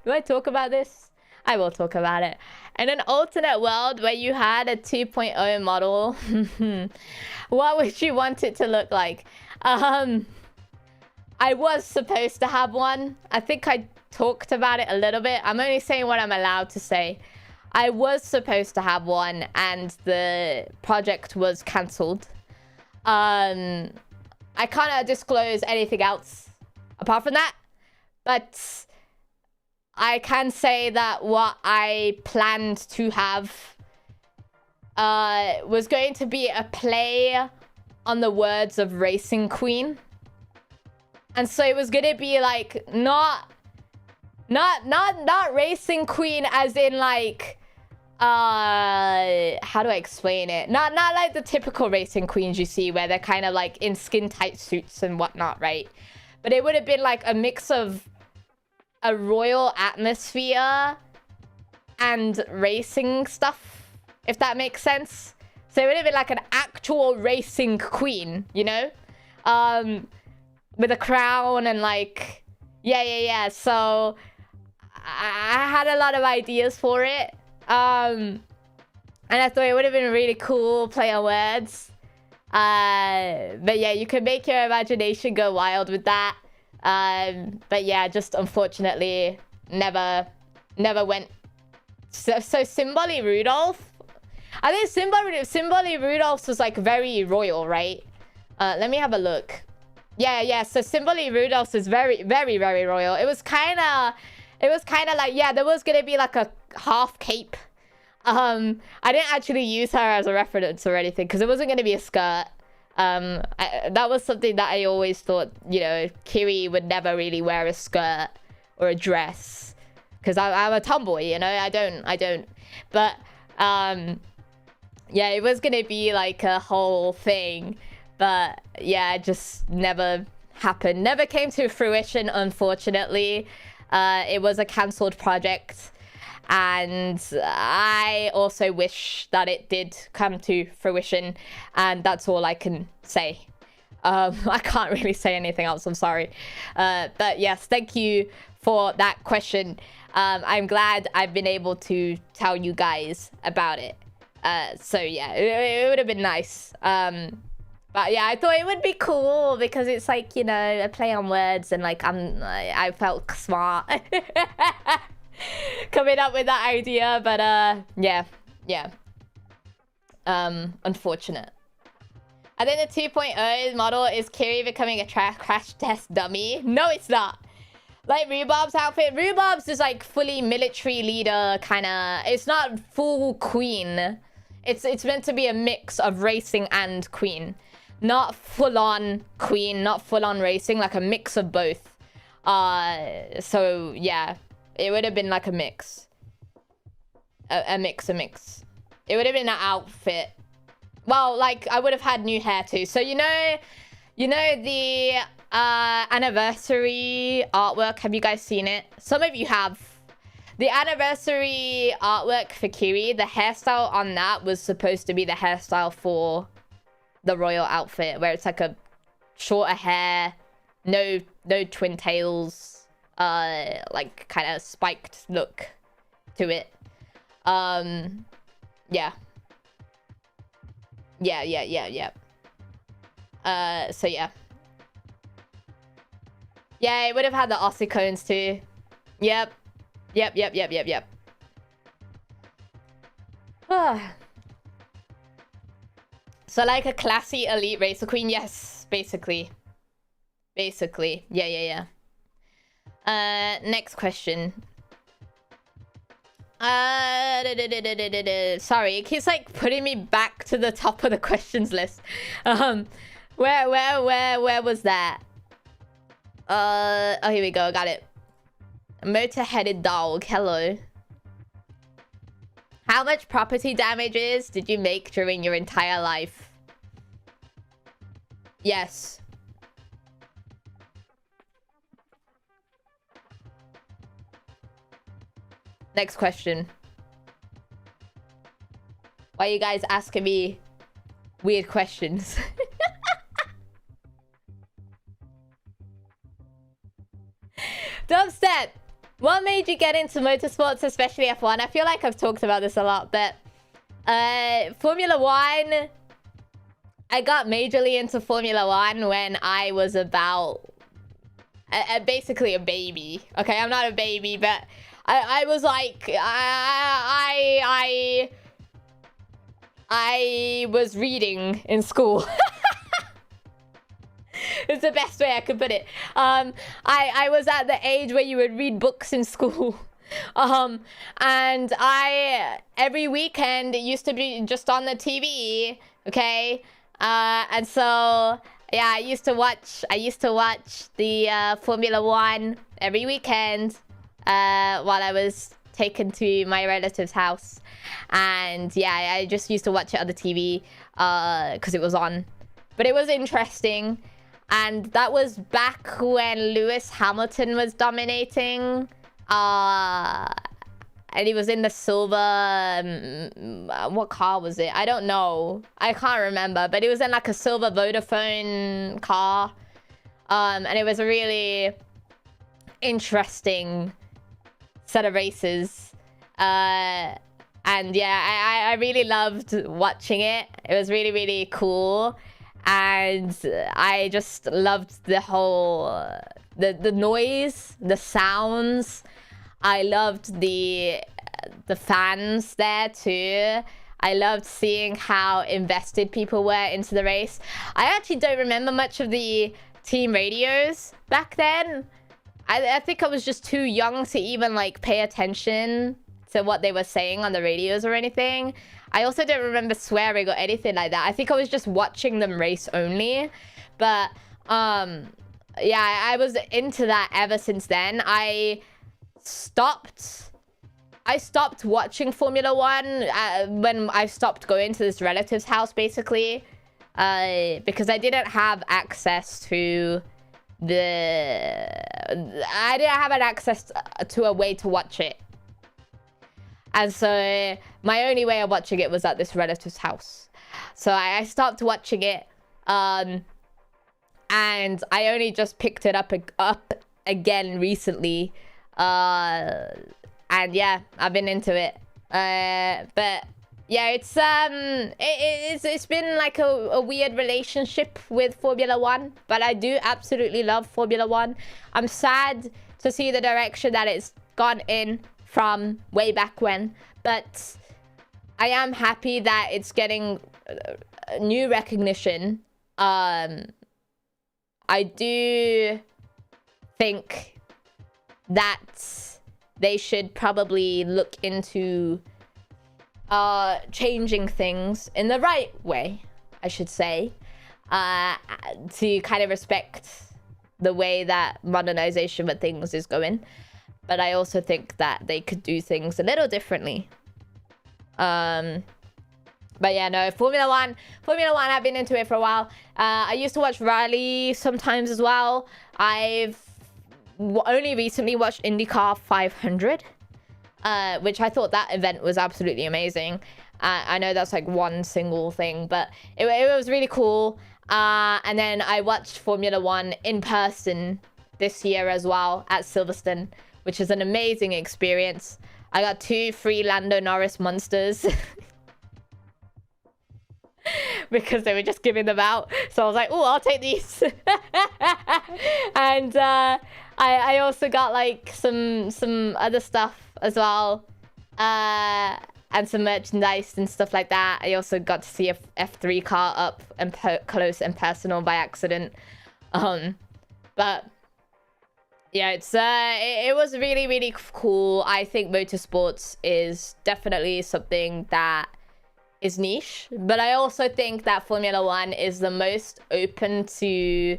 Do I talk about this? I will talk about it. In an alternate world where you had a 2.0 model, what would you want it to look like? I was supposed to have one. I think I talked about it a little bit. I'm only saying what I'm allowed to say. I was supposed to have one and the project was cancelled. I can't disclose anything else apart from that. But I can say that what I planned to have was going to be a play on the words of Racing Queen. And so it was going to be like not Racing Queen as in like how do I explain it? Not like the typical Racing Queens you see where they're kind of like in skin tight suits and whatnot, right? But it would have been like a mix of a royal atmosphere and racing stuff, if that makes sense. So it would have been like an actual racing queen, you know? With a crown and like, yeah. So I had a lot of ideas for it. And I thought it would have been really cool, play on words. But yeah, you can make your imagination go wild with that. But yeah, just unfortunately never went. So Simboli Rudolph, I think Simboli Rudolph was like very royal, right? Let me have a look. Yeah, so Simboli Rudolph is very royal. It was kind of like, yeah, there was gonna be like a half cape. I didn't actually use her as a reference or anything because it wasn't gonna be a skirt. That was something that I always thought, you know, Kiri would never really wear a skirt or a dress because I'm a tomboy, you know. I don't. But yeah, it was gonna be like a whole thing, but yeah, it just never happened. Never came to fruition, unfortunately. It was a cancelled project. And I also wish that it did come to fruition. And that's all I can say. I can't really say anything else. I'm sorry. But yes, thank you for that question. I'm glad I've been able to tell you guys about it. So yeah, it would have been nice. But yeah, I thought it would be cool because it's like, you know, a play on words and like I felt smart. Coming up with that idea, but yeah. Unfortunate. I think the 2.0 model is Kiri becoming a crash test dummy. No, it's not. Like Rhubarb's outfit. Rhubarb's is like fully military leader kind of. It's not full queen. It's meant to be a mix of racing and queen. Not full on queen, not full on racing, like a mix of both. So yeah. It would have been like a mix. A mix. It would have been an outfit. Well, like, I would have had new hair too. So, you know the anniversary artwork? Have you guys seen it? Some of you have. The anniversary artwork for Kiri, the hairstyle on that was supposed to be the hairstyle for the royal outfit. Where it's like a shorter hair, no twin tails. Like kind of spiked look to it. Yeah. So yeah. Yeah, it would have had the Aussie cones too. Yep. So like a classy elite racer queen, yes, basically. Yeah. Next question. Sorry, it keeps like putting me back to the top of the questions list. Where was that? Oh, here we go. Got it. Motor-headed dog. Hello. How much property damages did you make during your entire life? Yes. Next question. Why are you guys asking me weird questions? Dubstep! What made you get into motorsports, especially F1? I feel like I've talked about this a lot, but... Formula 1... I got majorly into Formula 1 when I was about... basically a baby. Okay, I'm not a baby, but... I was like... I was reading in school. It's the best way I could put it. I was at the age where you would read books in school. And every weekend it used to be just on the TV, okay? And so yeah, I used to watch the Formula 1 every weekend while I was taken to my relative's house. And yeah, I just used to watch it on the TV because it was on. But it was interesting. And that was back when Lewis Hamilton was dominating. And he was in the silver... what car was it? I don't know. I can't remember. But it was in like a silver Vodafone car. And it was a really interesting set of races. And yeah, I really loved watching it. It was really, really cool. And I just loved the whole... the noise, the sounds. I loved the fans there too. I loved seeing how invested people were into the race. I actually don't remember much of the team radios back then. I think I was just too young to even like pay attention to what they were saying on the radios or anything. I also don't remember swearing or anything like that. I think I was just watching them race only. But yeah, I was into that ever since then. I stopped watching Formula 1 when I stopped going to this relative's house, basically. Because I didn't have access to to a way to watch it. And so my only way of watching it was at this relative's house. So I stopped watching it. And I only just picked it up again recently. And yeah, I've been into it. But yeah, it's been like a weird relationship with Formula 1. But I do absolutely love Formula 1. I'm sad to see the direction that it's gone in from way back when, but I am happy that it's getting new recognition. I do think that they should probably look into changing things in the right way, I should say, to kind of respect the way that modernization with things is going. But I also think that they could do things a little differently. But yeah, no, Formula 1, I've been into it for a while. I used to watch Rally sometimes as well. I've only recently watched IndyCar 500, which I thought that event was absolutely amazing. I know that's like one single thing, but it was really cool. And then I watched Formula 1 in person this year as well at Silverstone, which is an amazing experience. I got 2 free Lando Norris monsters. Because they were just giving them out. So I was like, oh, I'll take these. And I also got like some other stuff as well. And some merchandise and stuff like that. I also got to see a F3 car up and close and personal by accident. But yeah, it was really, really cool. I think motorsports is definitely something that is niche, but I also think that Formula 1 is the most open to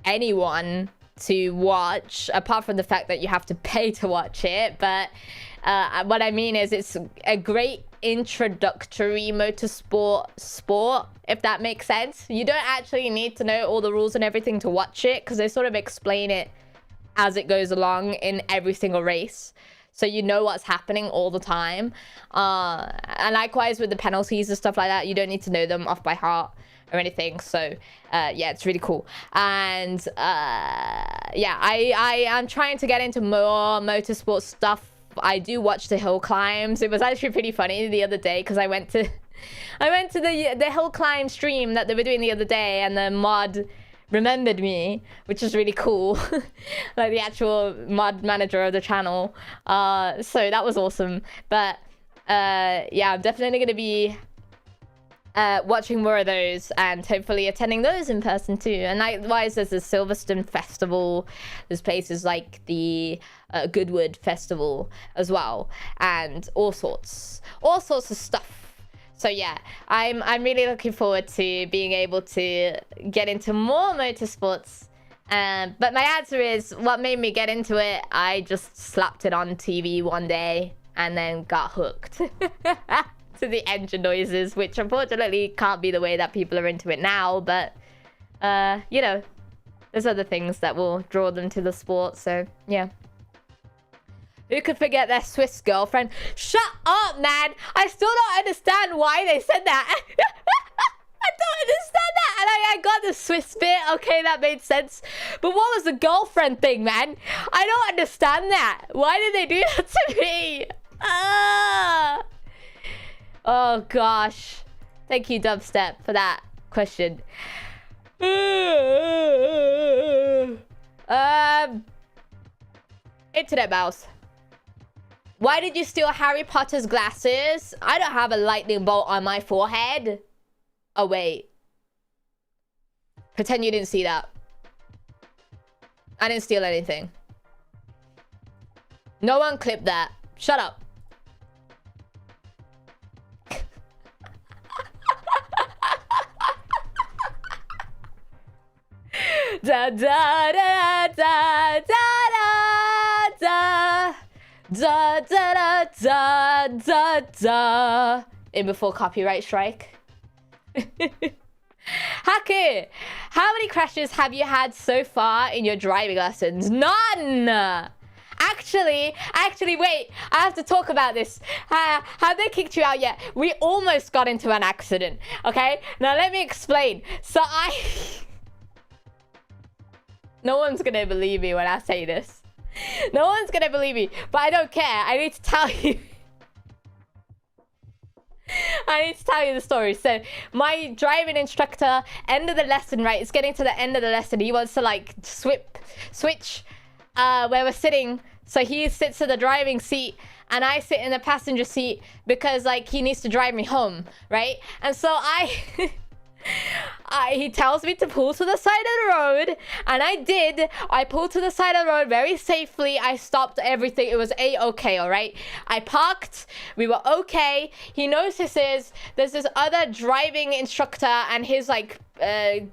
anyone to watch, apart from the fact that you have to pay to watch it. But what I mean is it's a great introductory motorsport sport, if that makes sense. You don't actually need to know all the rules and everything to watch it, because they sort of explain it as it goes along in every single race. So you know what's happening all the time. And likewise with the penalties and stuff like that, you don't need to know them off by heart or anything. So yeah, it's really cool. And yeah, I'm trying to get into more motorsport stuff. I do watch the hill climbs. It was actually pretty funny the other day because I went to the hill climb stream that they were doing the other day, and the mod remembered me, which is really cool. Like the actual mod manager of the channel. So that was awesome. But yeah, I'm definitely going to be watching more of those and hopefully attending those in person too. And likewise, there's the Silverstone Festival. There's places like the Goodwood Festival as well, and all sorts of stuff. So yeah, I'm really looking forward to being able to get into more motorsports. But my answer is, what made me get into it, I just slapped it on TV one day and then got hooked to the engine noises, which unfortunately can't be the way that people are into it now. But you know, there's other things that will draw them to the sport. So yeah. Who could forget their Swiss girlfriend? Shut up, man! I still don't understand why they said that. I don't understand that. And I got the Swiss bit. Okay, that made sense. But what was the girlfriend thing, man? I don't understand that. Why did they do that to me? Oh, gosh. Thank you, Dubstep, for that question. Internet mouse. Why did you steal Harry Potter's glasses? I don't have a lightning bolt on my forehead. Oh, wait. Pretend you didn't see that. I didn't steal anything. No one clipped that. Shut up. Da da da da da da. Da da da da da. In before copyright strike. Haku, how many crashes have you had so far in your driving lessons? None. Actually, wait. I have to talk about this. Have they kicked you out yet? We almost got into an accident. Okay, now let me explain. So no one's gonna believe me when I say this. No one's gonna believe me, but I don't care. I need to tell you. I need to tell you the story. So my driving instructor, end of the lesson, right? It's getting to the end of the lesson. He wants to like switch where we're sitting. So he sits in the driving seat and I sit in the passenger seat because like he needs to drive me home, right? And so he tells me to pull to the side of the road, and I did. I pulled to the side of the road very safely. I stopped everything. It was a-okay, all right? I parked. We were okay. He notices there's this other driving instructor and his like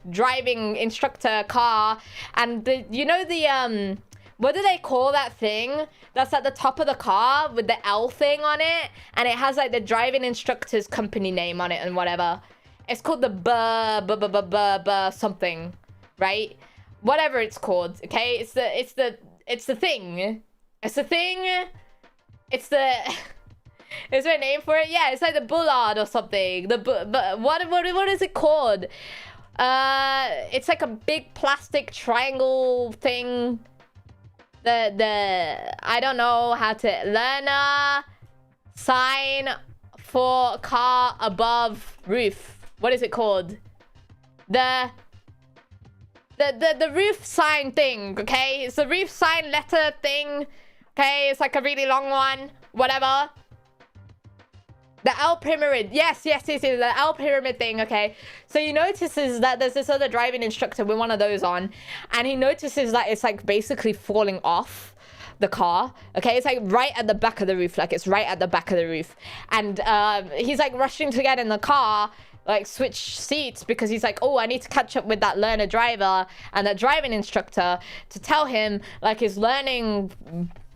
driving instructor car, and you know the what do they call that thing that's at the top of the car with the L thing on it, and it has like the driving instructor's company name on it and whatever. It's called the something, right? Whatever it's called, okay? It's the thing. It's the thing. Is there a name for it? Yeah, it's like the bullard or something. What is it called? It's like a big plastic triangle thing. I don't know how to learner sign for car above roof. What is it called? The roof sign thing, okay? It's the roof sign letter thing, okay? It's like a really long one, whatever. The L pyramid. Yes, the L pyramid thing, okay? So he notices that there's this other driving instructor with one of those on, and he notices that it's like basically falling off the car, okay? It's like right at the back of the roof, like it's right at the back of the roof. And he's like rushing to get in the car, like switch seats, because he's like, oh, I need to catch up with that learner driver and that driving instructor to tell him like his learning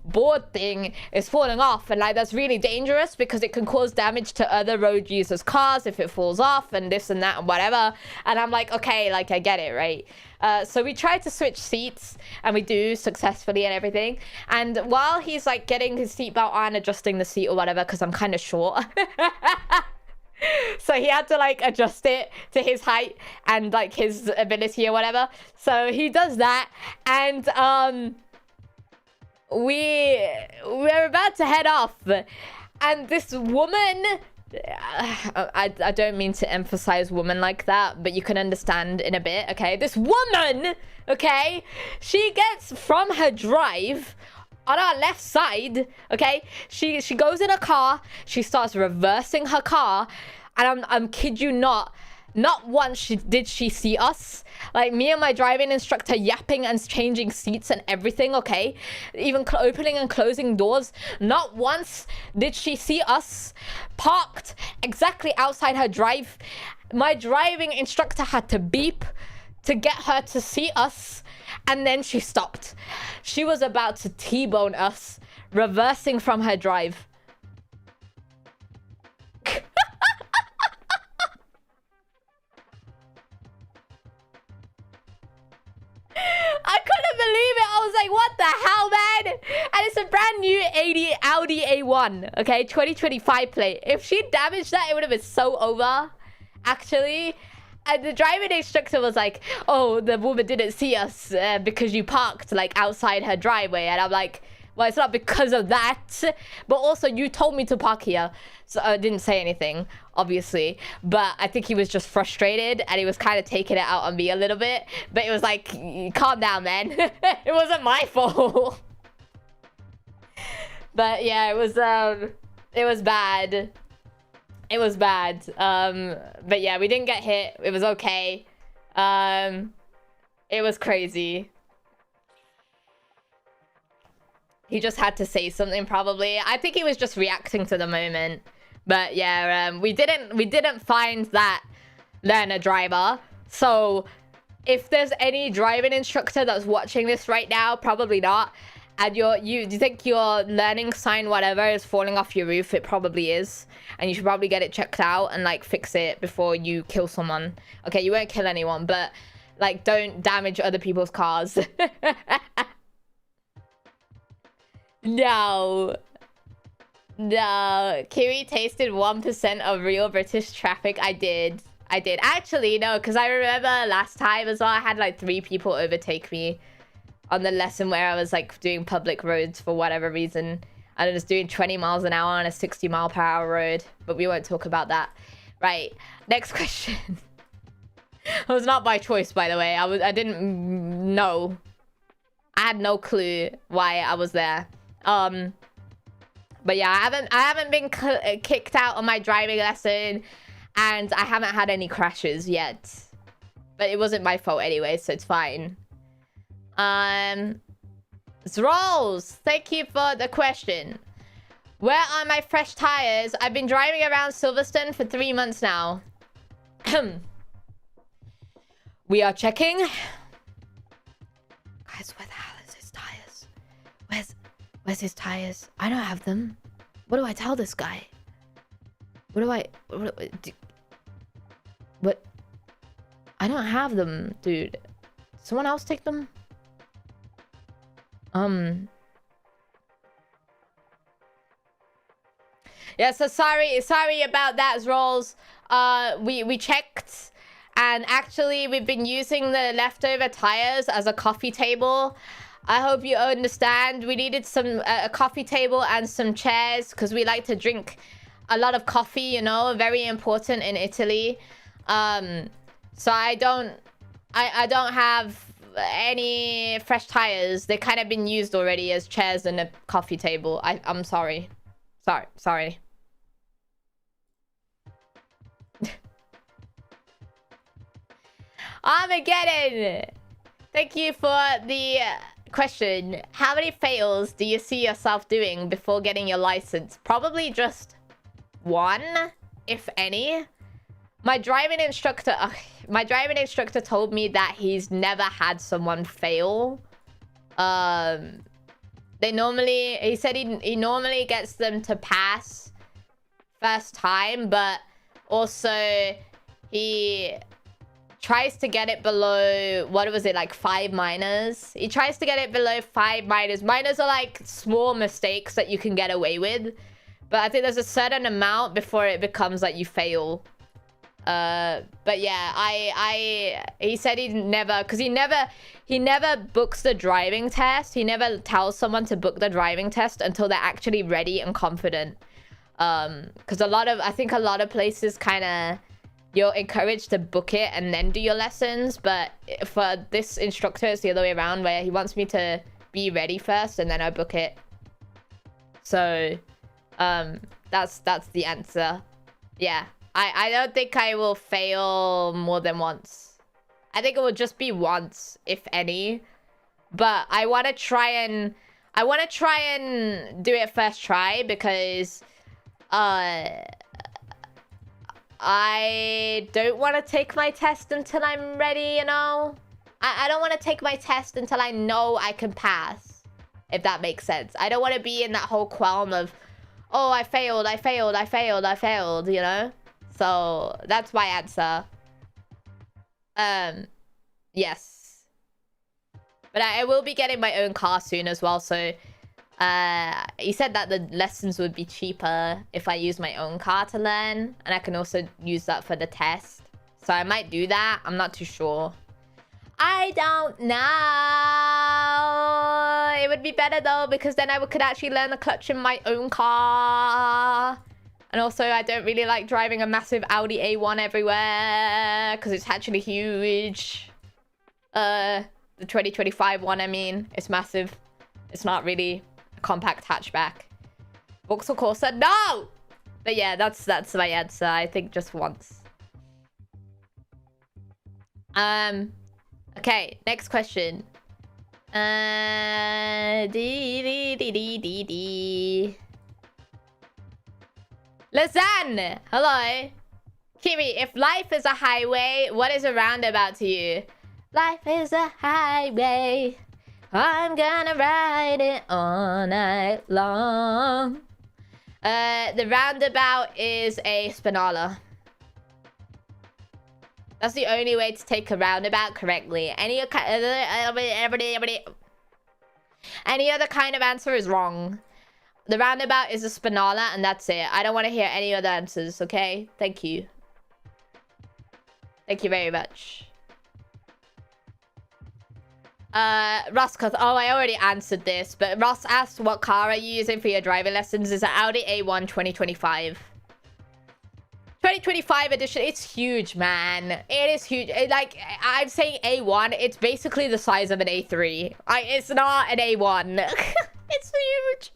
board thing is falling off, and like that's really dangerous because it can cause damage to other road users' cars if it falls off and this and that and whatever. And I'm like, okay, like I get it, right? So we try to switch seats, and we do successfully and everything. And while he's like getting his seatbelt on, adjusting the seat or whatever, because I'm kind of short. So he had to like adjust it to his height and like his ability or whatever. So he does that, and we're about to head off, and this woman, I don't mean to emphasize woman like that, but you can understand in a bit, okay? This woman, okay, she gets from her drive on our left side, okay? She goes in a car, she starts reversing her car, and I'm kid you not once did she see us. Like, me and my driving instructor yapping and changing seats and everything, okay? Even opening and closing doors. Not once did she see us parked exactly outside her drive. My driving instructor had to beep to get her to see us, and then she stopped. She was about to T-bone us, reversing from her drive. I couldn't believe it. I was like, what the hell, man? And it's a brand new Audi A1, okay? 2025 plate. If she damaged that, it would have been so over, actually. And the driving instructor was like, oh, the woman didn't see us because you parked like outside her driveway. And I'm like, well, it's not because of that, but also you told me to park here. So I didn't say anything, obviously, but I think he was just frustrated and he was kind of taking it out on me a little bit. But it was like, calm down, man. It wasn't my fault. But yeah, it was bad. It was bad. But yeah, we didn't get hit. It was okay. It was crazy. He just had to say something, probably. I think he was just reacting to the moment. But yeah, we didn't find that learner driver. So if there's any driving instructor that's watching this right now, probably not. And you think your learning sign whatever is falling off your roof? It probably is, and you should probably get it checked out and like fix it before you kill someone. Okay, you won't kill anyone, but like don't damage other people's cars. No. Kiri tasted 1% of real British traffic. I did. Actually, no, because I remember last time as well, I had like 3 people overtake me on the lesson where I was like doing public roads for whatever reason. I was doing 20 miles an hour on a 60 mile per hour road, but we won't talk about that. Right, next question. It was not by choice, by the way. I didn't know. I had no clue why I was there. But yeah, I haven't been kicked out on my driving lesson, and I haven't had any crashes yet. But it wasn't my fault anyway, so it's fine. Zrolls, thank you for the question. Where are my fresh tires? I've been driving around Silverstone for 3 months now. We are checking. Guys, where the hell is his tires? Where's his tires? I don't have them. What do I tell this guy? What? I don't have them, dude. Someone else take them? Yeah, so sorry about that, Zrolls. We checked, and actually we've been using the leftover tires as a coffee table. I hope you understand. We needed some a coffee table and some chairs because we like to drink a lot of coffee, you know, very important in Italy. So I don't have any fresh tires. They kind of been used already as chairs and a coffee table. I'm sorry. Sorry. Armageddon! Thank you for the question. How many fails do you see yourself doing before getting your license? Probably just one, if any. My driving instructor told me that he's never had someone fail. He said he normally gets them to pass first time, but also he tries to get it below, what was it, like 5 minors? He tries to get it below 5 minors. Minors are like small mistakes that you can get away with. But I think there's a certain amount before it becomes like you fail. But yeah, he said he never, because he never books the driving test. He never tells someone to book the driving test until they're actually ready and confident. Because I think a lot of places kind of, you're encouraged to book it and then do your lessons, but for this instructor, it's the other way around, where he wants me to be ready first and then I book it. So, that's the answer. Yeah, I don't think I will fail more than once. I think it will just be once, if any. But I want to try and do it first try because, I don't want to take my test until I'm ready, you know? I don't want to take my test until I know I can pass, if that makes sense. I don't want to be in that whole qualm of, oh, I failed, you know? So, that's my answer. Yes. But I will be getting my own car soon as well, so... he said that the lessons would be cheaper if I use my own car to learn. And I can also use that for the test. So I might do that. I'm not too sure. I don't know. It would be better though, because then I could actually learn the clutch in my own car. And also I don't really like driving a massive Audi A1 everywhere, because it's actually huge. The 2025 one, I mean. It's massive. It's not really... compact hatchback. Vauxhall Corsa? No! But yeah, that's my answer. I think just once. Okay, next question. Lausanne! Hello. Kiri, if life is a highway, what is a roundabout to you? Life is a highway. I'm gonna ride it all night long. The roundabout is a SBINALLA. That's the only way to take a roundabout correctly. Any other kind of answer is wrong. The roundabout is a SBINALLA and that's it. I don't want to hear any other answers, okay? Thank you. Thank you very much. Ross, oh, I already answered this, but Ross asked what car are you using for your driving lessons. Is an Audi A1 2025. 2025 edition. It's huge, man. It is huge. Like, I'm saying A1, it's basically the size of an A3. It's not an A1. It's huge.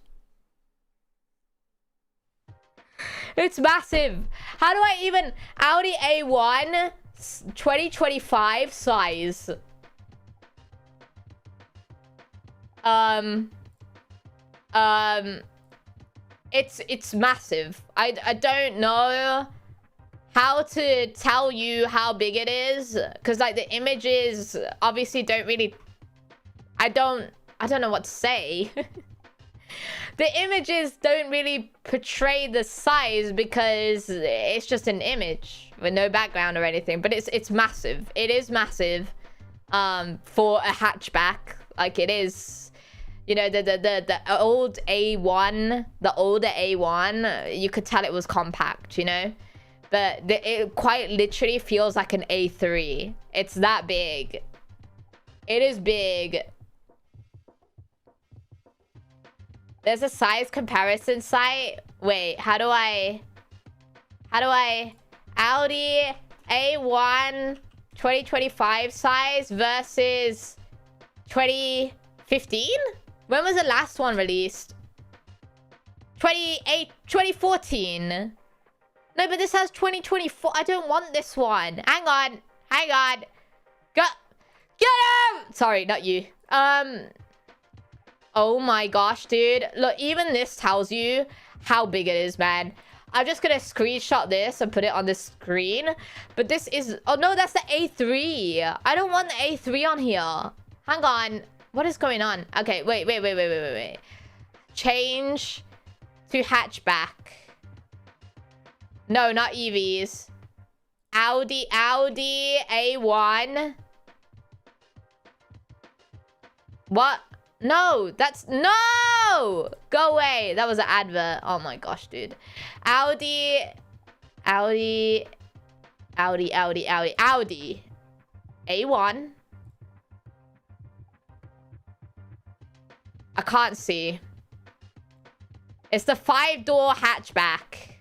It's massive. How do I even... Audi A1 2025 size. It's massive. I don't know how to tell you how big it is, because like the images obviously don't really... I don't know what to say. The images don't really portray the size because it's just an image with no background or anything, but it's massive. It is massive for a hatchback. Like it is, you know, the old A1, the older A1, you could tell it was compact, you know, but it quite literally feels like an A3. It's that big. It is big. There's a size comparison site. Wait, how do I Audi A1 2025 size versus 2015? When was the last one released? 2014. No, but this has 2024. I don't want this one. Hang on. Get him! Sorry, not you. Oh my gosh, dude. Look, even this tells you how big it is, man. I'm just gonna screenshot this and put it on the screen. But this is... Oh, no, that's the A3. I don't want the A3 on here. Hang on. What is going on? Okay, wait. Change to hatchback. No, not EVs. Audi A1. What? No, that's... No! Go away. That was an advert. Oh my gosh, dude. Audi A1. I can't see. It's the 5-door hatchback.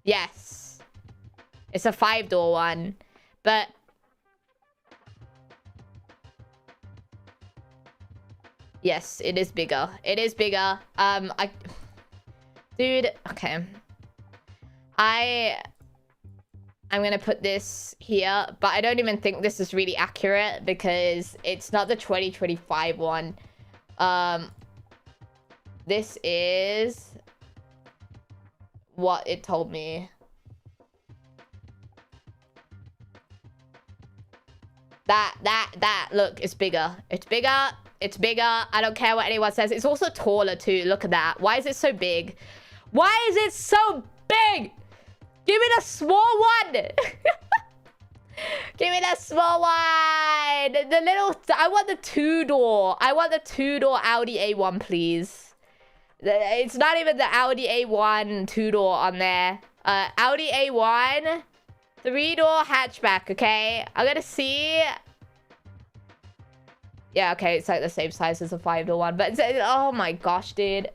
Yes. It's a 5-door one. But... Yes, it is bigger. It is bigger. Dude, okay. I'm gonna put this here, but I don't even think this is really accurate because it's not the 2025 one. This is what it told me. That, look, it's bigger. It's bigger. It's bigger. I don't care what anyone says. It's also taller too. Look at that. Why is it so big? Why is it so big? Give me the small one. Give me the small one. The little... I want the 2-door. I want the 2-door Audi A1, please. It's not even the Audi A1 2-door on there. Audi A1 3-door hatchback, okay? I'm gonna see... Yeah, okay, it's like the same size as a 5-door one, but it's, oh my gosh, dude.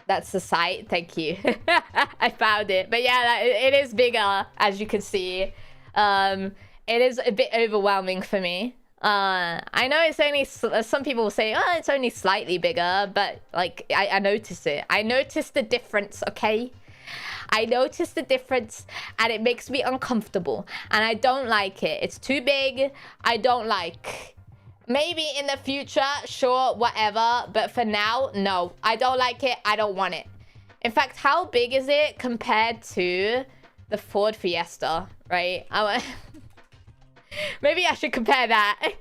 That's the site, thank you. I found it. But yeah, it is bigger, as you can see. It is a bit overwhelming for me. I know it's only, some people will say, oh, it's only slightly bigger, but like, I noticed it. I noticed the difference, okay? I noticed the difference and it makes me uncomfortable and I don't like it. It's too big. I don't like. Maybe in the future, sure, whatever. But for now, no. I don't like it. I don't want it. In fact, how big is it compared to the Ford Fiesta, right? Maybe I should compare that.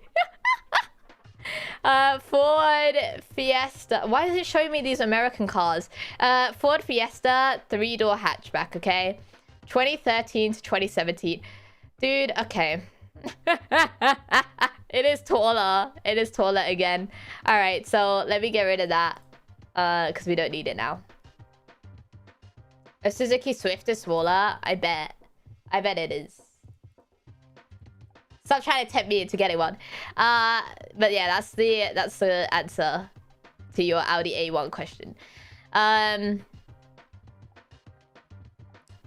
Ford Fiesta. Why is it showing me these American cars? Ford Fiesta 3-door hatchback, okay? 2013 to 2017. Dude, okay. It is taller. It is taller again. Alright, so let me get rid of that. Because we don't need it now. A Suzuki Swift is smaller. I bet. I bet it is. Stop trying to tempt me into getting one. But yeah, that's the answer to your Audi A1 question.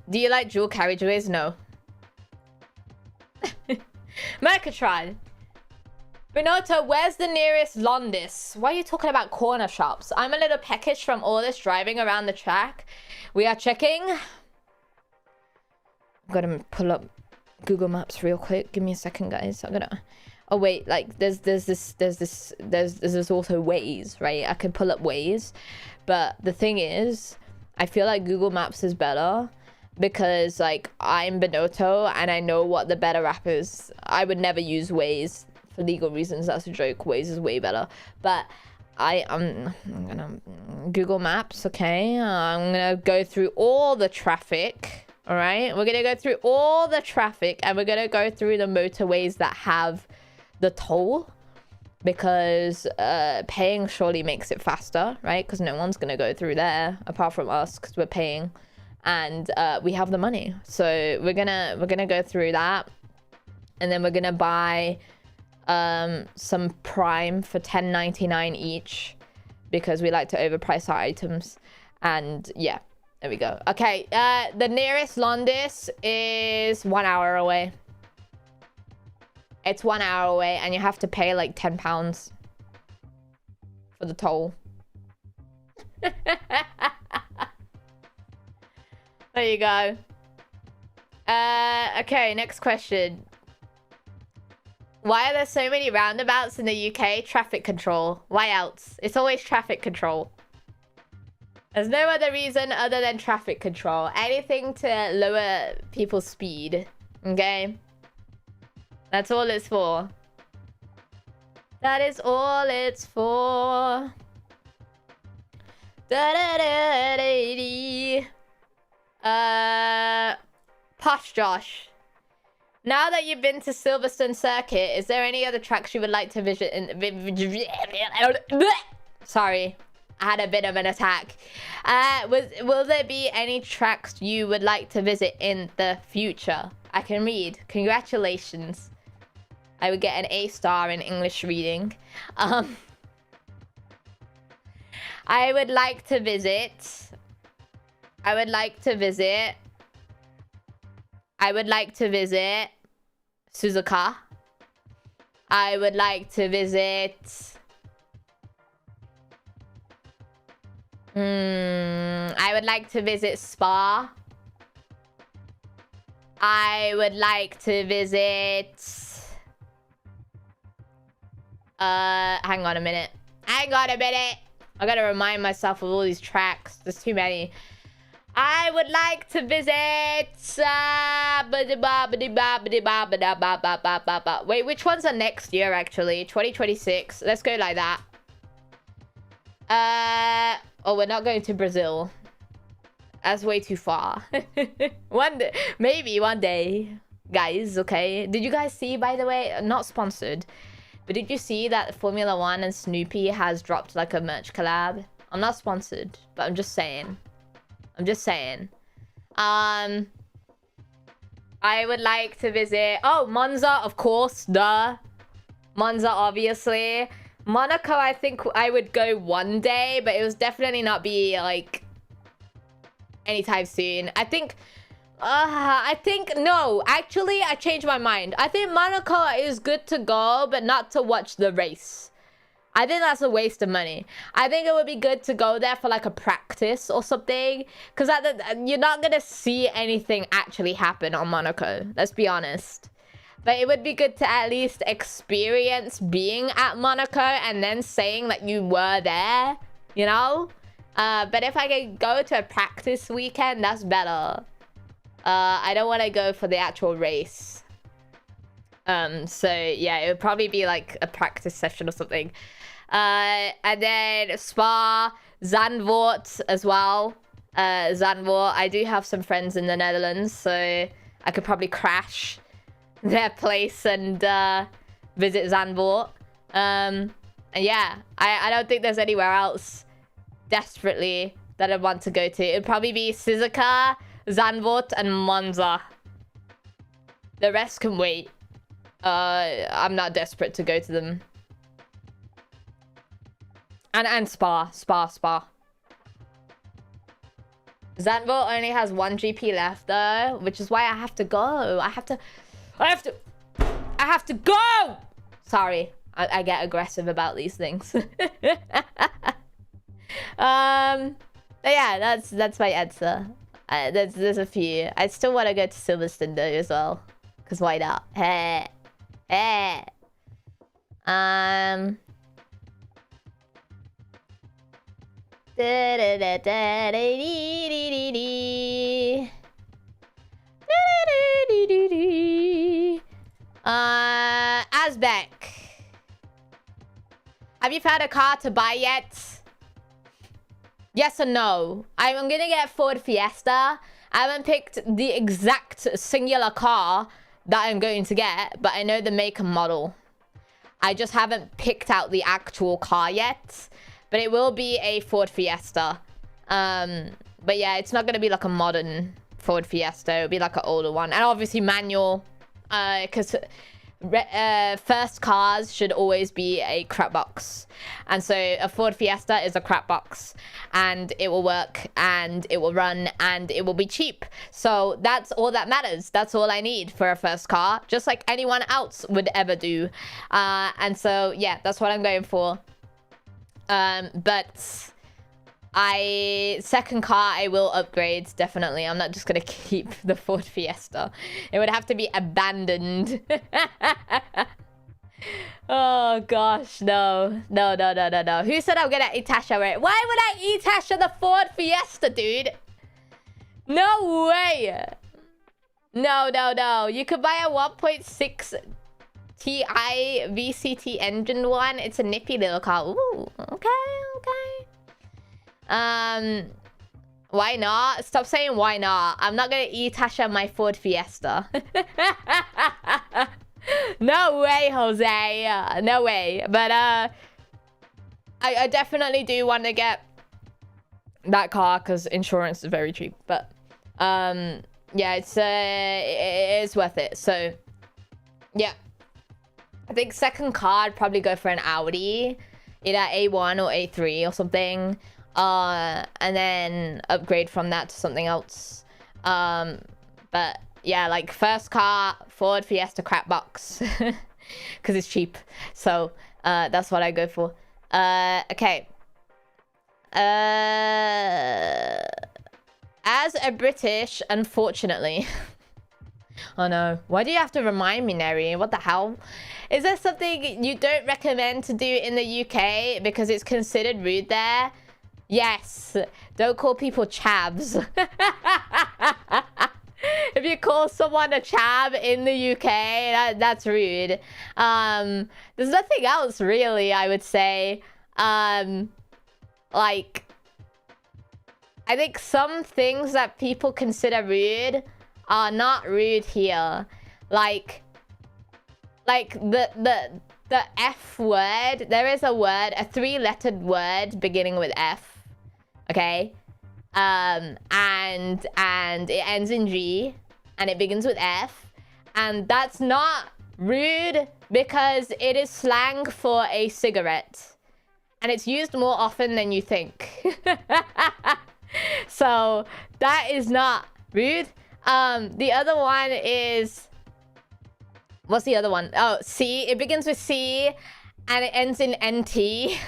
Do you like dual carriageways? No. Mercatron. Benotto, where's the nearest Londis? Why are you talking about corner shops? I'm a little peckish from all this driving around the track. We are checking. I'm gonna pull up Google Maps real quick. Give me a second, guys. I'm gonna... Oh wait, like there's also Waze, right? I can pull up Waze, but the thing is, I feel like Google Maps is better because like I'm Benotto and I know what the better app is. I would never use Waze for legal reasons. That's a joke. Waze is way better, but I'm gonna Google Maps. Okay, I'm gonna go through all the traffic. All right, we're gonna go through all the traffic and we're gonna go through the motorways that have the toll because paying surely makes it faster, right? Because no one's gonna go through there apart from us because we're paying and we have the money. So we're gonna go through that and then we're gonna buy some Prime for $10.99 each because we like to overprice our items. And yeah, there we go. Okay, the nearest Londis is 1 hour away. It's 1 hour away and you have to pay like £10 for the toll. There you go. Okay, next question. Why are there so many roundabouts in the UK? Traffic control. Why else? It's always traffic control. There's no other reason other than traffic control. Anything to lower people's speed. Okay? That's all it's for. That is all it's for. Posh Josh. Now that you've been to Silverstone Circuit, is there any other tracks you would like to visit in... Sorry, I had a bit of an attack. Will there be any tracks you would like to visit in the future? I can read. Congratulations. I would get an A star in English reading. I would like to visit Suzuka. I would like to visit... I would like to visit Spa. I would like to visit... hang on a minute. I gotta remind myself of all these tracks. There's too many. I would like to visit... Wait, which ones are next year, actually? 2026. Let's go like that. Oh, we're not going to Brazil. That's way too far. One day, maybe one day. Guys, okay. Did you guys see, by the way? Not sponsored. But did you see that Formula 1 and Snoopy has dropped like a merch collab? I'm not sponsored, but I'm just saying. I would like to visit... Oh, Monza, of course. Duh. Monza, obviously. Monaco, I think I would go one day, but it was definitely not be, like, anytime soon. I think... no. Actually, I changed my mind. I think Monaco is good to go, but not to watch the race. I think that's a waste of money. I think it would be good to go there for like a practice or something. Because you're not going to see anything actually happen on Monaco. Let's be honest. But it would be good to at least experience being at Monaco and then saying that you were there. You know? But if I could go to a practice weekend, that's better. I don't want to go for the actual race. So yeah, it would probably be like a practice session or something. And then Spa, Zandvoort as well. Zandvoort, I do have some friends in the Netherlands, so I could probably crash their place and visit Zandvoort. And yeah, I don't think there's anywhere else desperately that I'd want to go to. It'd probably be Suzuka, Zandvoort, and Monza. The rest can wait. I'm not desperate to go to them. And Spa. Zandvoort only has one GP left though, which is why I have to go. I have to go! Sorry, I get aggressive about these things. But yeah, that's my answer. There's a few. I still want to go to Silverstone though as well, cause why not? Hey. Azbek. Have you found a car to buy yet? Yes or no? I'm gonna get Ford Fiesta. I haven't picked the exact singular car that I'm going to get, but I know the make and model. I just haven't picked out the actual car yet, but it will be a Ford Fiesta. But yeah, it's not gonna be like a modern Ford Fiesta. It'll be like an older one, and obviously manual, because first cars should always be a crap box. And so a Ford Fiesta is a crap box, and it will work and it will run and it will be cheap. So that's all that matters. That's all I need for a first car, just like anyone else would ever do. And so yeah, that's what I'm going for. But second car I will upgrade, definitely. I'm not just gonna keep the Ford Fiesta. It would have to be abandoned. Oh gosh, no. Who said I'm gonna Itasha it? Why would I Itasha the Ford Fiesta, dude? No way. No. You could buy a 1.6 Ti VCT engine one. It's a nippy little car. Ooh, okay. Why not? Stop saying why not. I'm not gonna Itasha my Ford Fiesta. No way, Jose. No way. But I definitely do want to get that car because insurance is very cheap. But yeah, it is worth it. So yeah, I think second car I'd probably go for an Audi, either A1 or A3 or something. And then upgrade from that to something else. But yeah, like first car, Ford Fiesta crap box, because it's cheap. So that's what I go for. Okay. As a British, unfortunately. Oh no, why do you have to remind me, Neri? What the hell? Is there something you don't recommend to do in the UK because it's considered rude there? Yes, don't call people chavs. If you call someone a chav in the UK, that's rude. There's nothing else really, I would say. Like, I think some things that people consider rude are not rude here. Like the F word. There is a word, a 3-lettered word beginning with F. Okay, and it ends in G, and it begins with F, and that's not rude because it is slang for a cigarette, and it's used more often than you think. So that is not rude. The other one is, what's the other one? Oh, C. It begins with C, and it ends in NT.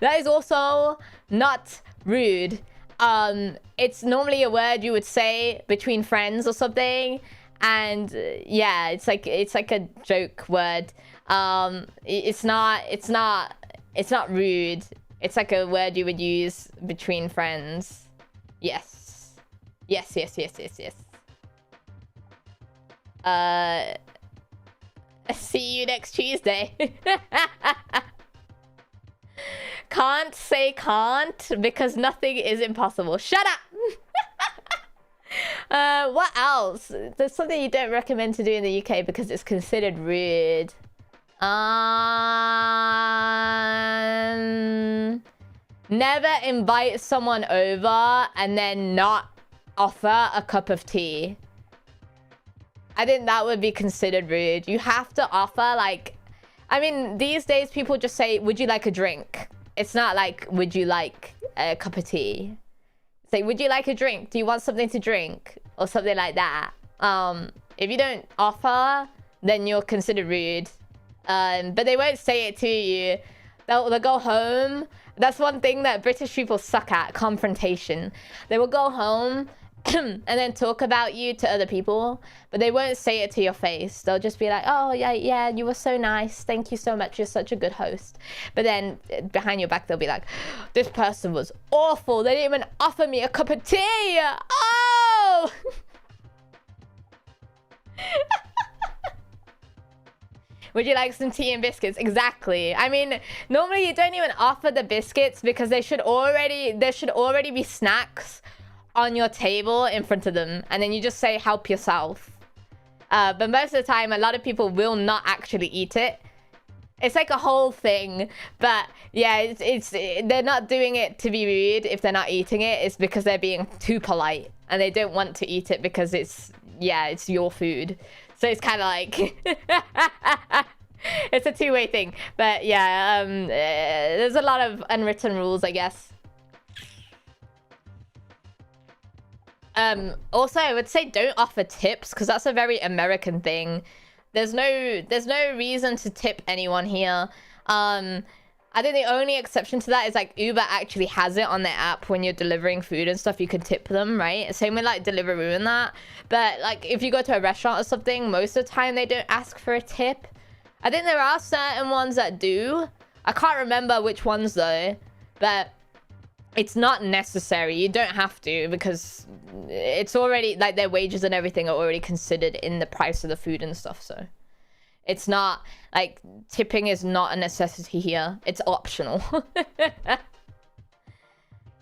That is also not rude. It's normally a word you would say between friends or something, and yeah, it's like a joke word. It's not rude. It's like a word you would use between friends. Yes. See you next Tuesday. Can't say can't because nothing is impossible. Shut up! What else? There's something you don't recommend to do in the UK because it's considered rude. Never invite someone over and then not offer a cup of tea. I think that would be considered rude. You have to offer, like... I mean, these days people just say, would you like a drink? It's not like, would you like a cup of tea? It's like, would you like a drink? Do you want something to drink? Or something like that. If you don't offer, then you're considered rude. But they won't say it to you. They'll go home. That's one thing that British people suck at, confrontation. They will go home and then talk about you to other people, but they won't say it to your face. They'll just be like, oh yeah, you were so nice, thank you so much, you're such a good host. But then behind your back they'll be like, this person was awful, they didn't even offer me a cup of tea. Oh! Would you like some tea and biscuits? Exactly. I mean, normally you don't even offer the biscuits because there should already be snacks on your table in front of them, and then you just say help yourself. But most of the time a lot of people will not actually eat it. It's like a whole thing. But yeah, they're not doing it to be rude. If they're not eating it, it's because they're being too polite and they don't want to eat it because it's your food. So it's kind of like... it's a two-way thing. But yeah, there's a lot of unwritten rules, I guess. Also, I would say don't offer tips, because that's a very American thing. There's no reason to tip anyone here. I think the only exception to that is like Uber actually has it on their app when you're delivering food and stuff. You can tip them, right? Same with like Deliveroo and that. But like if you go to a restaurant or something, most of the time they don't ask for a tip. I think there are certain ones that do. I can't remember which ones though, but it's not necessary. You don't have to, because it's already like their wages and everything are already considered in the price of the food and stuff. So it's not like tipping is not a necessity here. It's optional.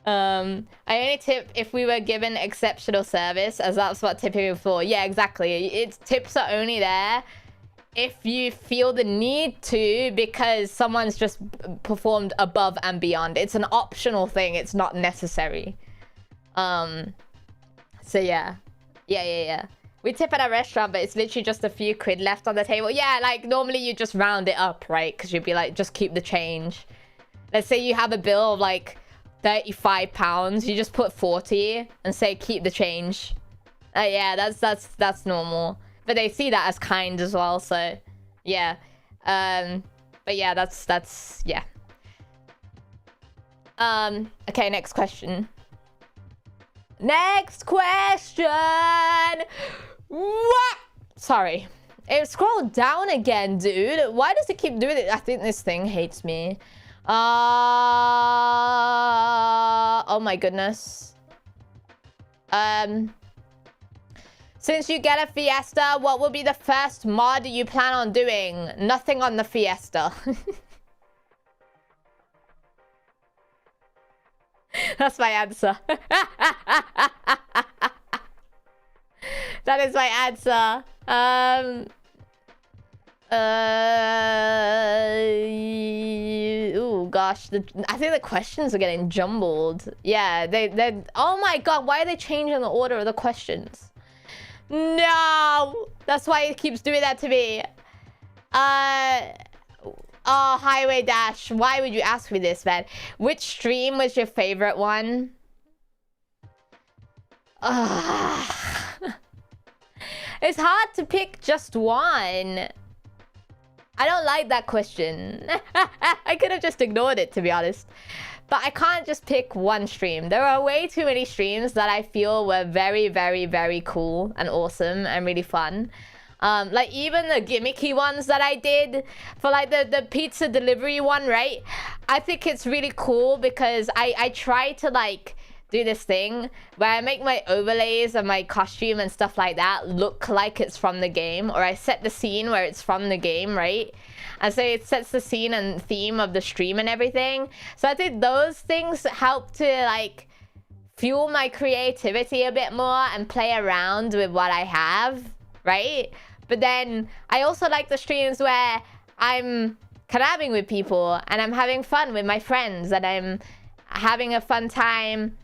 I only tip if we were given exceptional service, as that's what tipping is for. Yeah, exactly. It's tips are only there if you feel the need to, because someone's just performed above and beyond. It's an optional thing. It's not necessary. So yeah. Yeah. We tip at a restaurant, but it's literally just a few quid left on the table. Yeah, like normally you just round it up, right? Because you'd be like, just keep the change. Let's say you have a bill of like £35. You just put 40 and say, keep the change. Yeah, that's normal. But they see that as kind as well, so yeah. But yeah, that's yeah. Okay, next question. Next question. What? Sorry. It scrolled down again, dude. Why does it keep doing it? I think this thing hates me. Oh my goodness. Since you get a Fiesta, what will be the first mod you plan on doing? Nothing on the Fiesta. That's my answer. That is my answer. Oh gosh, I think the questions are getting jumbled. Yeah, they. Oh my god, why are they changing the order of the questions? No, that's why it keeps doing that to me. Oh, Highway Dash. Why would you ask me this, man? Which stream was your favorite one? It's hard to pick just one. I don't like that question. I could have just ignored it, to be honest. But I can't just pick one stream. There are way too many streams that I feel were very, very, very cool and awesome and really fun. Like even the gimmicky ones that I did for like the pizza delivery one, right? I think it's really cool because I try to like do this thing where I make my overlays and my costume and stuff like that look like it's from the game, or I set the scene where it's from the game, right? And so it sets the scene and theme of the stream and everything. So I think those things help to like fuel my creativity a bit more and play around with what I have, right? But then I also like the streams where I'm collabing with people and I'm having fun with my friends and I'm having a fun time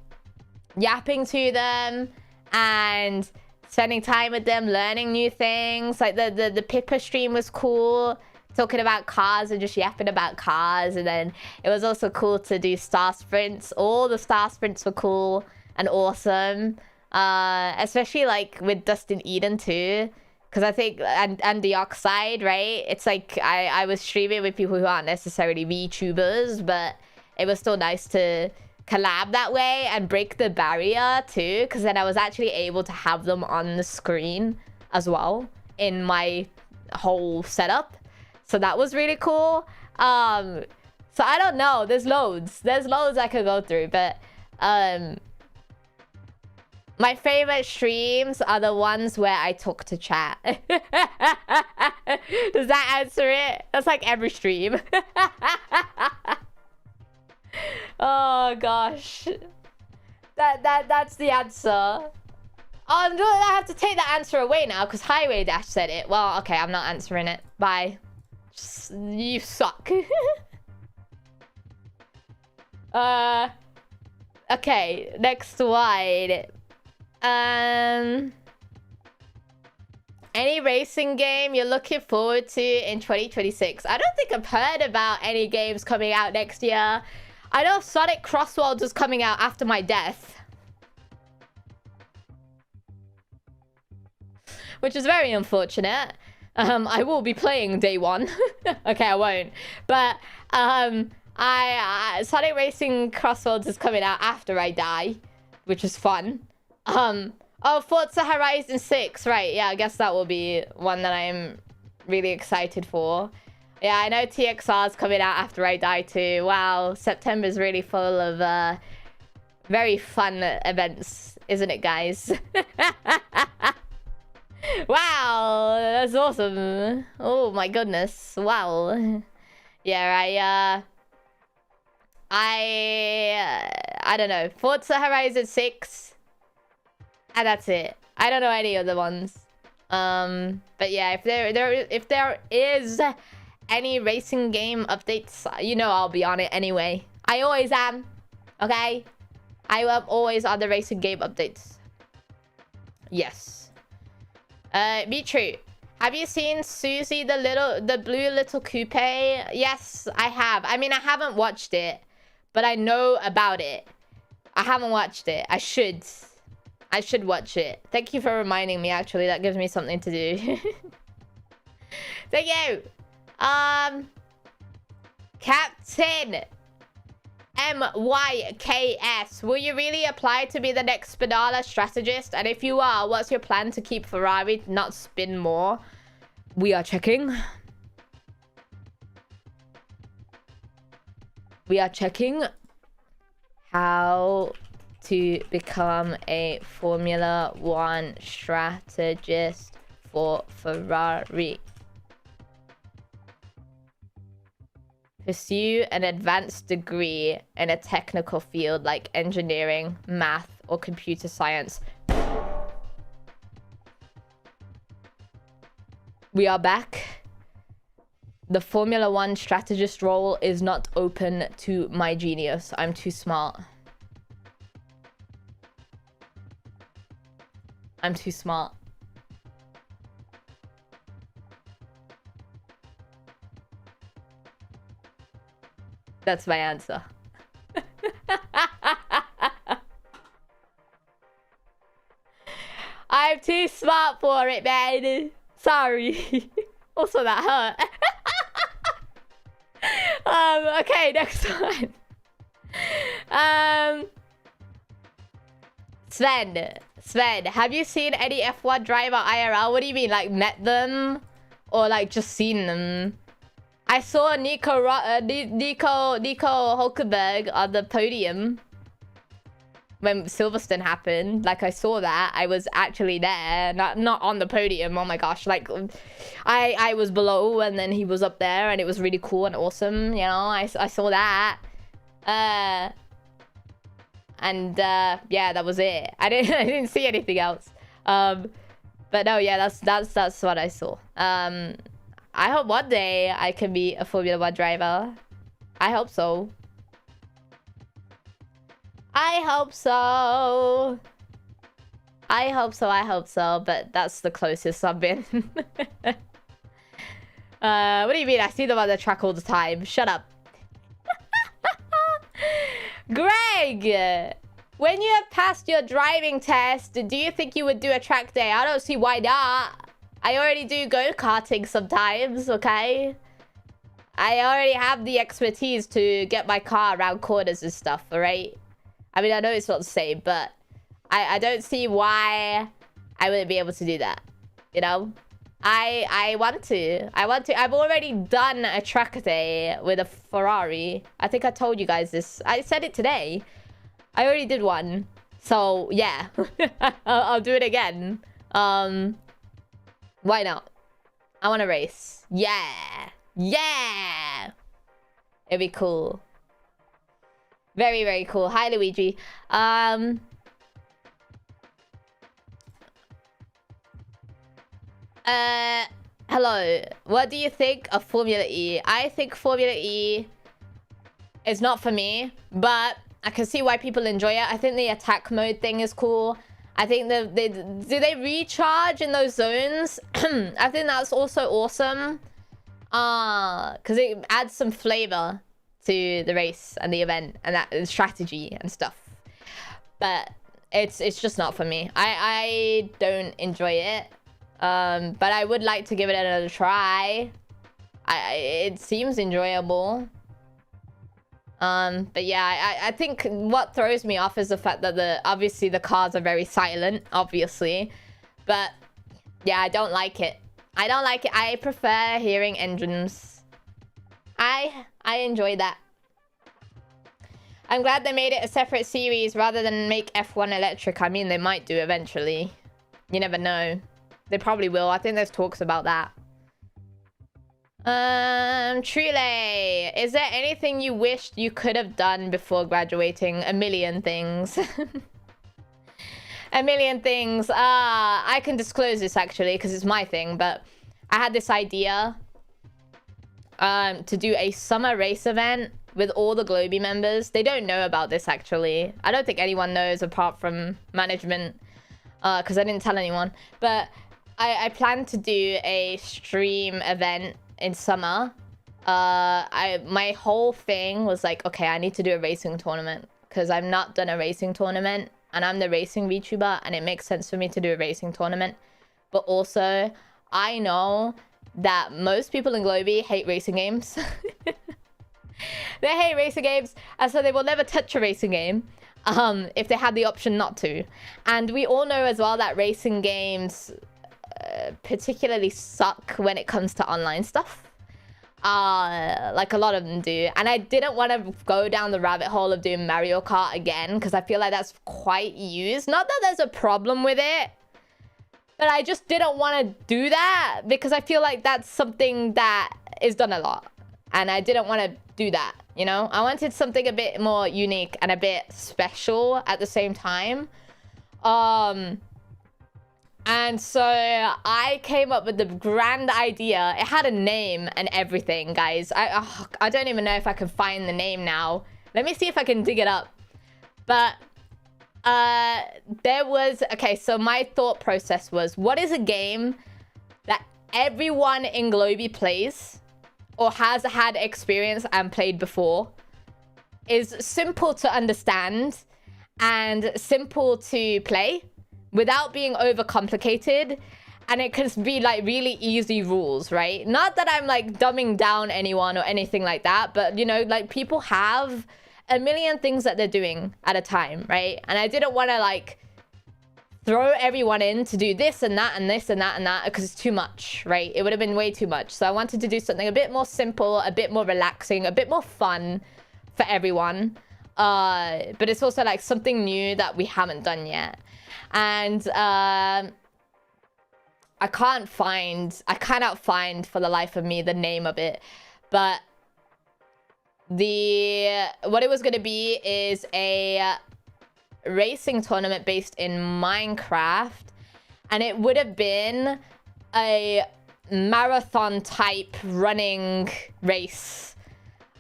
yapping to them and spending time with them, learning new things. Like the Pippa stream was cool, talking about cars and just yapping about cars. And then it was also cool to do star sprints. All the star sprints were cool and awesome, especially like with Dustin Eden too. Because I think, and the Oxide, right? It's like, I was streaming with people who aren't necessarily VTubers, but it was still nice to collab that way and break the barrier too. Because then I was actually able to have them on the screen as well in my whole setup. So that was really cool. So I don't know. There's loads I could go through, but my favorite streams are the ones where I talk to chat. Does that answer it? That's like every stream. Oh gosh. That's the answer. Oh no, I have to take that answer away now because Highway Dash said it. Well, okay, I'm not answering it. Bye. You suck. Okay, next one. Any racing game you're looking forward to in 2026? I don't think I've heard about any games coming out next year. I know Sonic Crossworlds is coming out after my death, which is very unfortunate. I will be playing day one. Okay, I won't. But Sonic Racing Crossworlds is coming out after I die, which is fun. Oh, Forza Horizon 6, right? Yeah, I guess that will be one that I'm really excited for. Yeah, I know TXR is coming out after I die too. Wow, September is really full of very fun events, isn't it, guys? Wow, that's awesome. Oh my goodness. Wow. Yeah, I don't know. Forza Horizon 6. And that's it. I don't know any other ones. But yeah, if there is any racing game updates, you know I'll be on it anyway. I always am. Okay? I am always on the racing game updates. Yes. Me true. Have you seen Susie the blue little coupe? Yes, I have. I mean, I haven't watched it, but I know about it. I haven't watched it. I should watch it. Thank you for reminding me, actually. That gives me something to do. Thank you. Captain MYKS. Will you really apply to be the next SBINALLA strategist? And if you are, what's your plan to keep Ferrari not spin more? We are checking. We are checking how to become a Formula 1 strategist for Ferrari. Pursue an advanced degree in a technical field like engineering, math, or computer science. We are back. The Formula 1 strategist role is not open to my genius. I'm too smart. I'm too smart. That's my answer. I'm too smart for it, man. Sorry. Also, that hurt. Okay, next one. Sven, have you seen any F1 driver IRL? What do you mean, like met them? Or like just seen them? I saw Nico Hulkenberg on the podium when Silverstone happened. Like, I saw that. I was actually there, not on the podium. Oh my gosh, like I was below and then he was up there, and it was really cool and awesome. You know, I saw that. Yeah, that was it. I didn't see anything else. But no, yeah, that's what I saw. I hope one day I can be a Formula 1 driver. I hope so. I hope so. I hope so. But that's the closest I've been. What do you mean? I see them on the track all the time. Shut up. Greg! When you have passed your driving test, do you think you would do a track day? I don't see why not. I already do go-karting sometimes, okay? I already have the expertise to get my car around corners and stuff, alright? I mean, I know it's not the same, but I don't see why I wouldn't be able to do that, you know? I want to. I've already done a track day with a Ferrari. I think I told you guys this. I said it today. I already did one. So, yeah. I'll do it again. Why not? I want to race. Yeah. Yeah. It'd be cool. Very, very cool. Hi, Luigi. Hello. What do you think of Formula E? I think Formula E is not for me, but I can see why people enjoy it. I think the attack mode thing is cool. I think do they recharge in those zones? I think that's also awesome. Because it adds some flavor to the race and the event and that and strategy and stuff. But it's just not for me. I don't enjoy it. But I would like to give it another try. It seems enjoyable. But yeah, I think what throws me off is the fact that obviously the cars are very silent, obviously. But yeah, I don't like it. I don't like it. I prefer hearing engines. I enjoy that. I'm glad they made it a separate series rather than make F1 electric. I mean, they might do eventually. You never know. They probably will. I think there's talks about that. Trule, is there anything you wished you could have done before graduating? A million things. A million things. I can disclose this actually because it's my thing, but I had this idea to do a summer race event with all the GLOBIE members. They don't know about this actually. I don't think anyone knows apart from management because I didn't tell anyone. But I plan to do a stream event in summer. My whole thing was like, okay, I need to do a racing tournament because I've not done a racing tournament and I'm the racing VTuber and it makes sense for me to do a racing tournament. But also, I know that most people in GLOBIE hate racing games. They hate racing games, and so they will never touch a racing game if they had the option not to. And we all know as well that racing games particularly suck when it comes to online stuff. Like a lot of them do. And I didn't want to go down the rabbit hole of doing Mario Kart again because I feel like that's quite used. Not that there's a problem with it, but I just didn't want to do that because I feel like that's something that is done a lot. And I didn't want to do that, you know? I wanted something a bit more unique and a bit special at the same time. And so I came up with the grand idea. It had a name and everything, guys. I don't even know if I can find the name now. Let me see if I can dig it up. But there was... Okay, so my thought process was, what is a game that everyone in GLOBIE plays or has had experience and played before, is simple to understand and simple to play without being overcomplicated, and it can be like really easy rules, right? Not that I'm like dumbing down anyone or anything like that, but you know, like people have a million things that they're doing at a time, right? And I didn't want to like throw everyone in to do this and that and this and that and that because it's too much, right? It would have been way too much. So I wanted to do something a bit more simple, a bit more relaxing, a bit more fun for everyone. But it's also like something new that we haven't done yet. And I cannot find for the life of me the name of it. But what it was going to be is a racing tournament based in Minecraft, and it would have been a marathon type running race,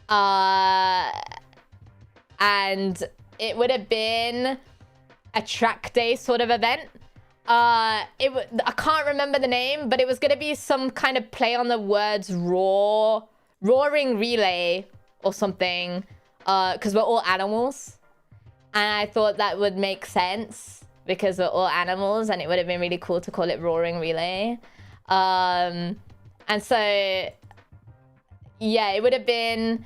and it would have been a track day sort of event. I can't remember the name, but it was going to be some kind of play on the words roaring relay or something, because we're all animals. And I thought that would make sense because we're all animals, and it would have been really cool to call it Roaring Relay. And so, yeah, it would have been...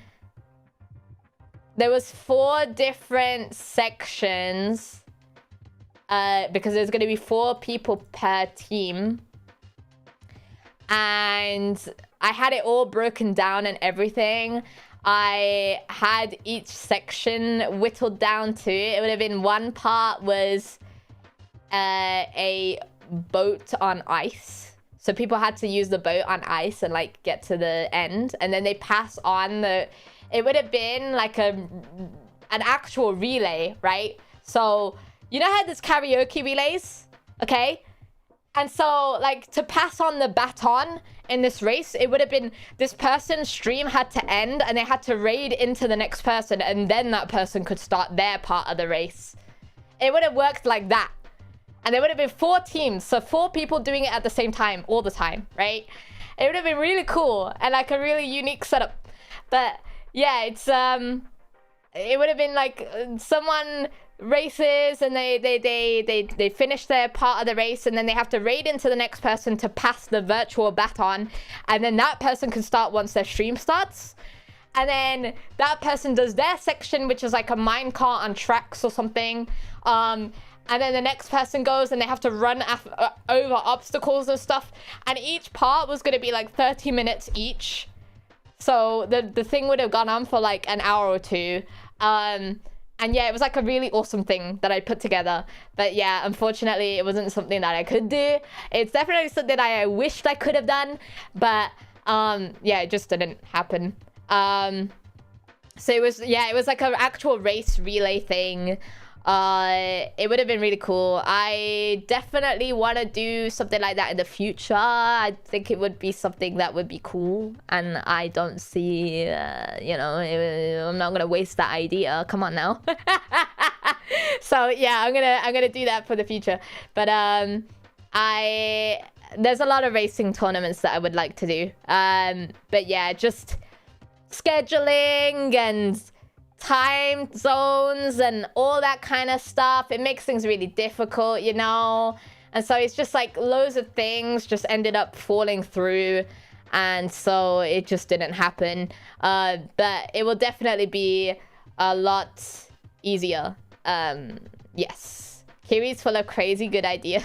There was 4 different sections because there's going to be 4 people per team. And I had it all broken down and everything. I had each section whittled down to, it would have been one part was a boat on ice. So people had to use the boat on ice and like get to the end. And then they pass on it would have been like an actual relay, right? So you know how there's karaoke relays? Okay. And so, like, to pass on the baton in this race, it would have been this person's stream had to end and they had to raid into the next person, and then that person could start their part of the race. It would have worked like that. And there would have been 4 teams, so 4 people doing it at the same time, all the time, right? It would have been really cool and like a really unique setup. But yeah, it's it would have been like someone races and they finish their part of the race, and then they have to raid into the next person to pass the virtual baton, and then that person can start once their stream starts. And then that person does their section, which is like a minecart on tracks or something. And then the next person goes and they have to run over obstacles and stuff. And each part was going to be like 30 minutes each. So the thing would have gone on for like an hour or 2. And yeah, it was like a really awesome thing that I put together. But yeah, unfortunately, it wasn't something that I could do. It's definitely something that I wished I could have done. But yeah, it just didn't happen. So it was like an actual race relay thing. It would have been really cool. I definitely want to do something like that in the future. I think it would be something that would be cool, and I don't see you know, I'm not gonna waste that idea. Come on now. So yeah, I'm gonna do that for the future. But there's a lot of racing tournaments that I would like to do. But yeah, just scheduling and time zones and all that kind of stuff, it makes things really difficult, you know. And so it's just like loads of things just ended up falling through, and so it just didn't happen. But it will definitely be a lot easier. Yes, Kiri's full of crazy good ideas.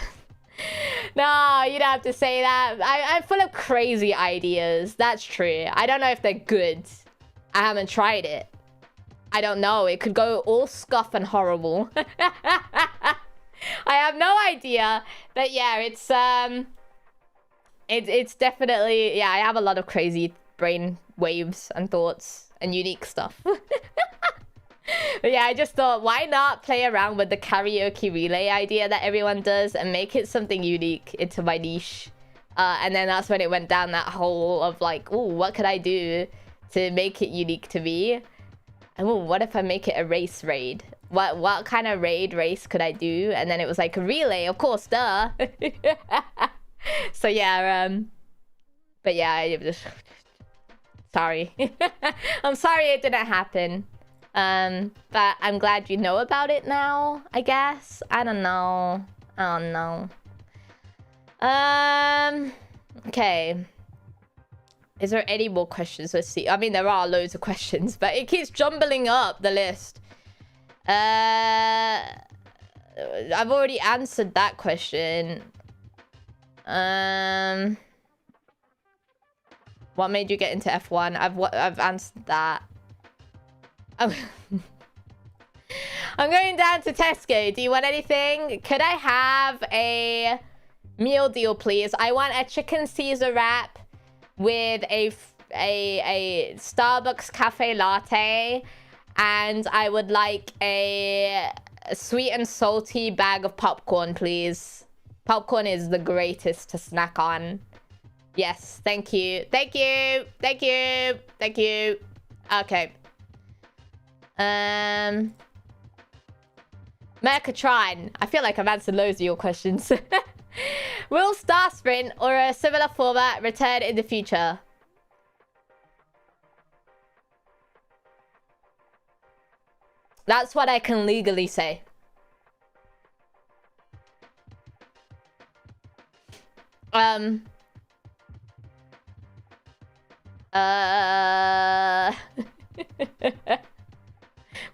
No, you don't have to say that. I'm full of crazy ideas. That's true. I don't know if they're good. I haven't tried it. I don't know. It could go all scuff and horrible. I have no idea. But yeah, it's definitely, yeah, I have a lot of crazy brain waves and thoughts and unique stuff. But yeah, I just thought, why not play around with the karaoke relay idea that everyone does and make it something unique into my niche. And then that's when it went down that hole of like, oh, what could I do to make it unique to me? And oh, what if I make it a race raid? What kind of race could I do? And then it was like a relay, of course, duh. So yeah, but yeah, I just sorry. I'm sorry it didn't happen. But I'm glad you know about it now, I guess. I don't know. Okay. Is there any more questions? Let's see. I mean, there are loads of questions, but it keeps jumbling up the list. I've already answered that question. What made you get into F1? I've answered that. Oh. I'm going down to Tesco. Do you want anything? Could I have a meal deal, please? I want a chicken Caesar wrap with a Starbucks cafe latte, and I would like a sweet and salty bag of popcorn, please. Popcorn is the greatest to snack on. Yes, thank you. Thank you. Thank you. Thank you. Okay. Mercatron. I feel like I've answered loads of your questions. Will Star Sprint or a similar format return in the future? That's what I can legally say.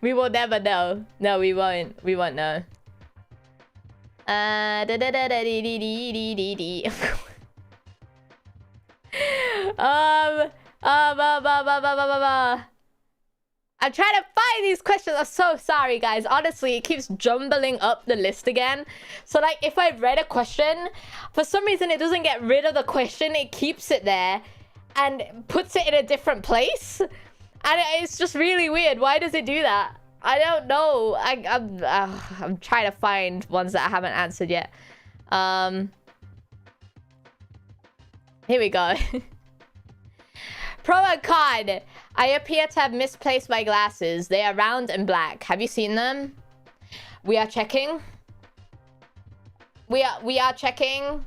We will never know. No, we won't. We won't know. I'm trying to find these questions. I'm so sorry, guys. Honestly, it keeps jumbling up the list again. So, like, if I read a question, for some reason, it doesn't get rid of the question. It keeps it there and puts it in a different place. And it's just really weird. Why does it do that? I don't know. I'm trying to find ones that I haven't answered yet. Here we go. Pro and con. I appear to have misplaced my glasses. They are round and black. Have you seen them? We are checking. We are checking.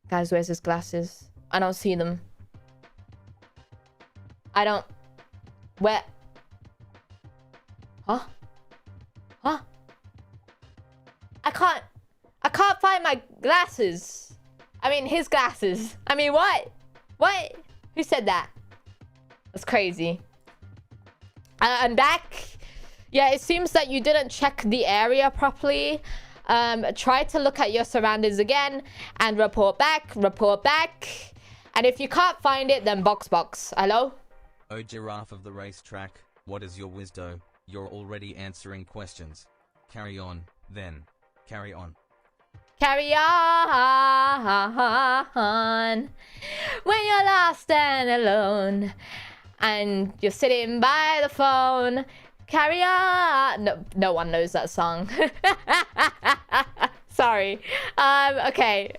Guys, where's his glasses? I don't see them. I don't... Where? Huh? Huh? I can't find my glasses. I mean, his glasses. I mean, what? What? Who said that? That's crazy. I'm back. Yeah, it seems that you didn't check the area properly. Try to look at your surroundings again and report back. And if you can't find it, then box. Hello? Oh, giraffe of the racetrack, what is your wisdom? You're already answering questions. Carry on, then. Carry on. Carry on. When you're lost and alone and you're sitting by the phone. Carry on. No one knows that song. Sorry. Okay.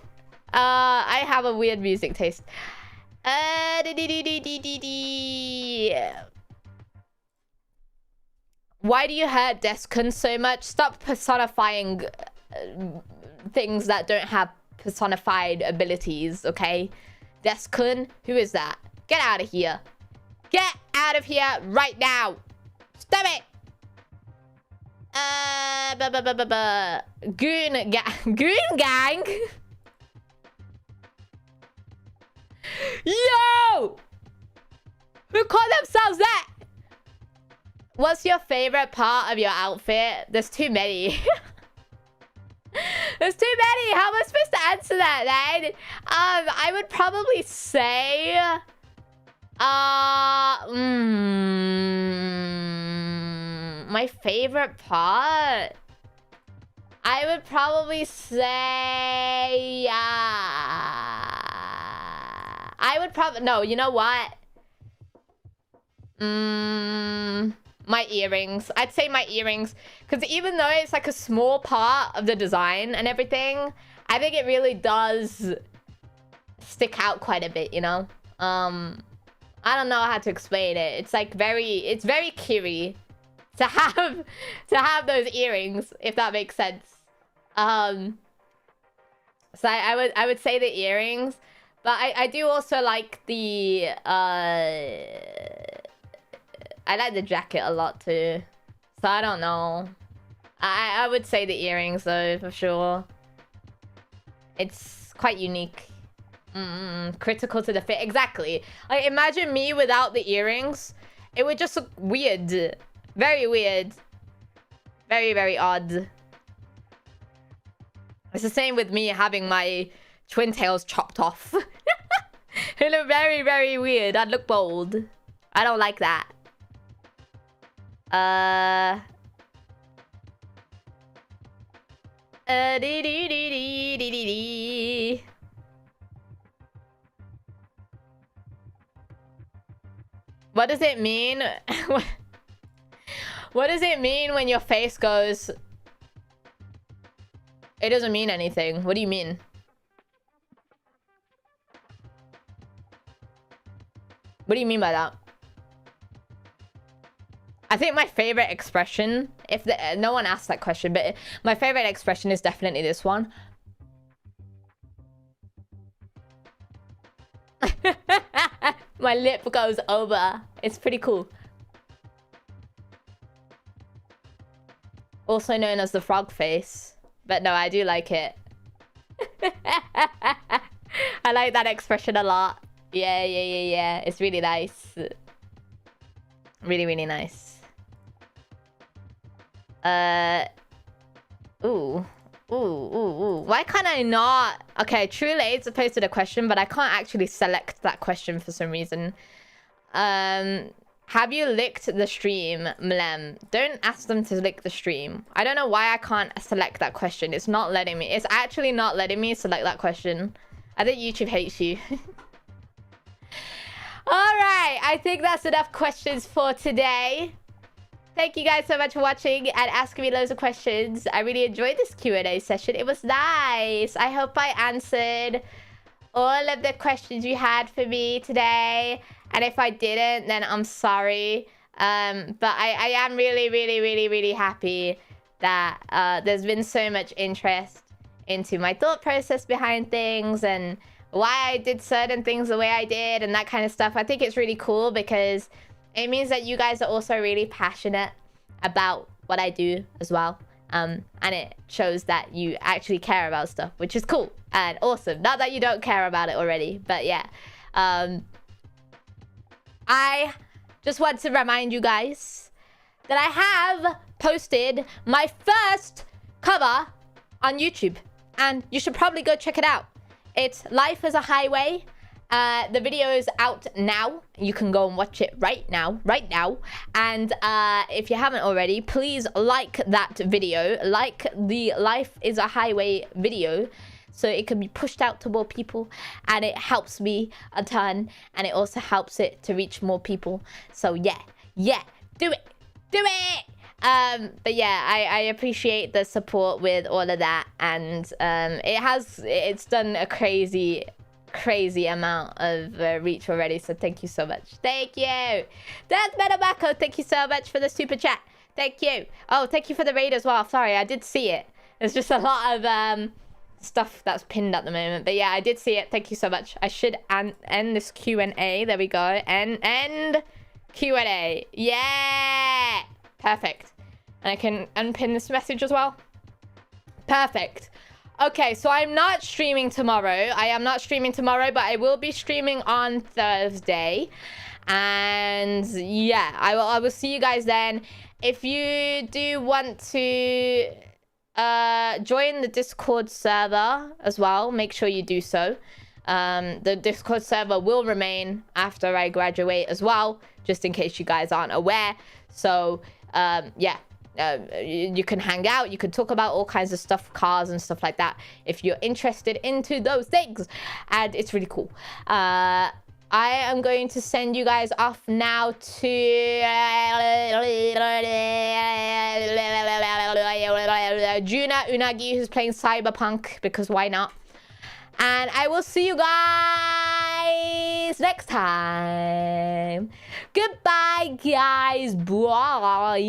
I have a weird music taste. Why do you hurt Deskun so much? Stop personifying things that don't have personified abilities, okay? Deskun, who is that? Get out of here. Get out of here right now. Stop it. Goon gang. Yo! Who call themselves that? What's your favorite part of your outfit? There's too many. There's too many. How am I supposed to answer that, man? I would probably say... my favorite part? I would probably say... I would probably... No, you know what? My earrings. I'd say my earrings. Because even though it's like a small part of the design and everything, I think it really does stick out quite a bit, you know? I don't know how to explain it. It's like it's very Kiri to have those earrings, if that makes sense. So I would say the earrings, but I do also like the I like the jacket a lot too. So I don't know. I would say the earrings though, for sure. It's quite unique. Critical to the fit. Exactly. Like, imagine me without the earrings. It would just look weird. Very weird. Very, very odd. It's the same with me having my twin tails chopped off. It look very, very weird. I'd look bold. I don't like that. What does it mean? What does it mean when your face goes... It doesn't mean anything. What do you mean? What do you mean by that? I think my favorite expression, no one asked that question, but my favorite expression is definitely this one. My lip goes over. It's pretty cool. Also known as the frog face. But no, I do like it. I like that expression a lot. Yeah. It's really nice. Really, really nice. Ooh. Why can't I not? Okay, True Lade's posted a question, but I can't actually select that question for some reason. Have you licked the stream, Mlem? Don't ask them to lick the stream. I don't know why I can't select that question. It's not letting me. It's actually not letting me select that question. I think YouTube hates you. Alright, I think that's enough questions for today. Thank you guys so much for watching and asking me loads of questions. I really enjoyed this Q&A session. It was nice. I hope I answered all of the questions you had for me today. And if I didn't, then I'm sorry. But I am really happy that there's been so much interest into my thought process behind things and why I did certain things the way I did and that kind of stuff. I think it's really cool because it means that you guys are also really passionate about what I do as well. And it shows that you actually care about stuff, which is cool and awesome. Not that you don't care about it already, but yeah. I just want to remind you guys that I have posted my first cover on YouTube, and you should probably go check it out. It's Life as a Highway. The video is out now. You can go and watch it right now. And if you haven't already, please like that video. Like the Life is a Highway video so it can be pushed out to more people, and it helps me a ton, and it also helps it to reach more people. So yeah, do it. But yeah, I appreciate the support with all of that, and it's done a crazy amount of reach already, so thank you so much. Thank you. That's Metamako. Thank you so much for the super chat. Thank you. Oh, thank you for the raid as well. Sorry, I did see it. There's just a lot of stuff that's pinned at the moment, but yeah, I did see it. Thank you so much. I should end this Q&A. There we go. End Q&A. Yeah, perfect. And I can unpin this message as well. Perfect. Okay, so I'm not streaming tomorrow. I am not streaming tomorrow, but I will be streaming on Thursday. And yeah, I will see you guys then. If you do want to join the Discord server as well, make sure you do so. The Discord server will remain after I graduate as well, just in case you guys aren't aware. So yeah. You can hang out, you can talk about all kinds of stuff, cars and stuff like that, if you're interested into those things, and it's really cool. I am going to send you guys off now to Juna Unagi, who's playing Cyberpunk, because why not? And I will see you guys next time. Goodbye, guys. Bye.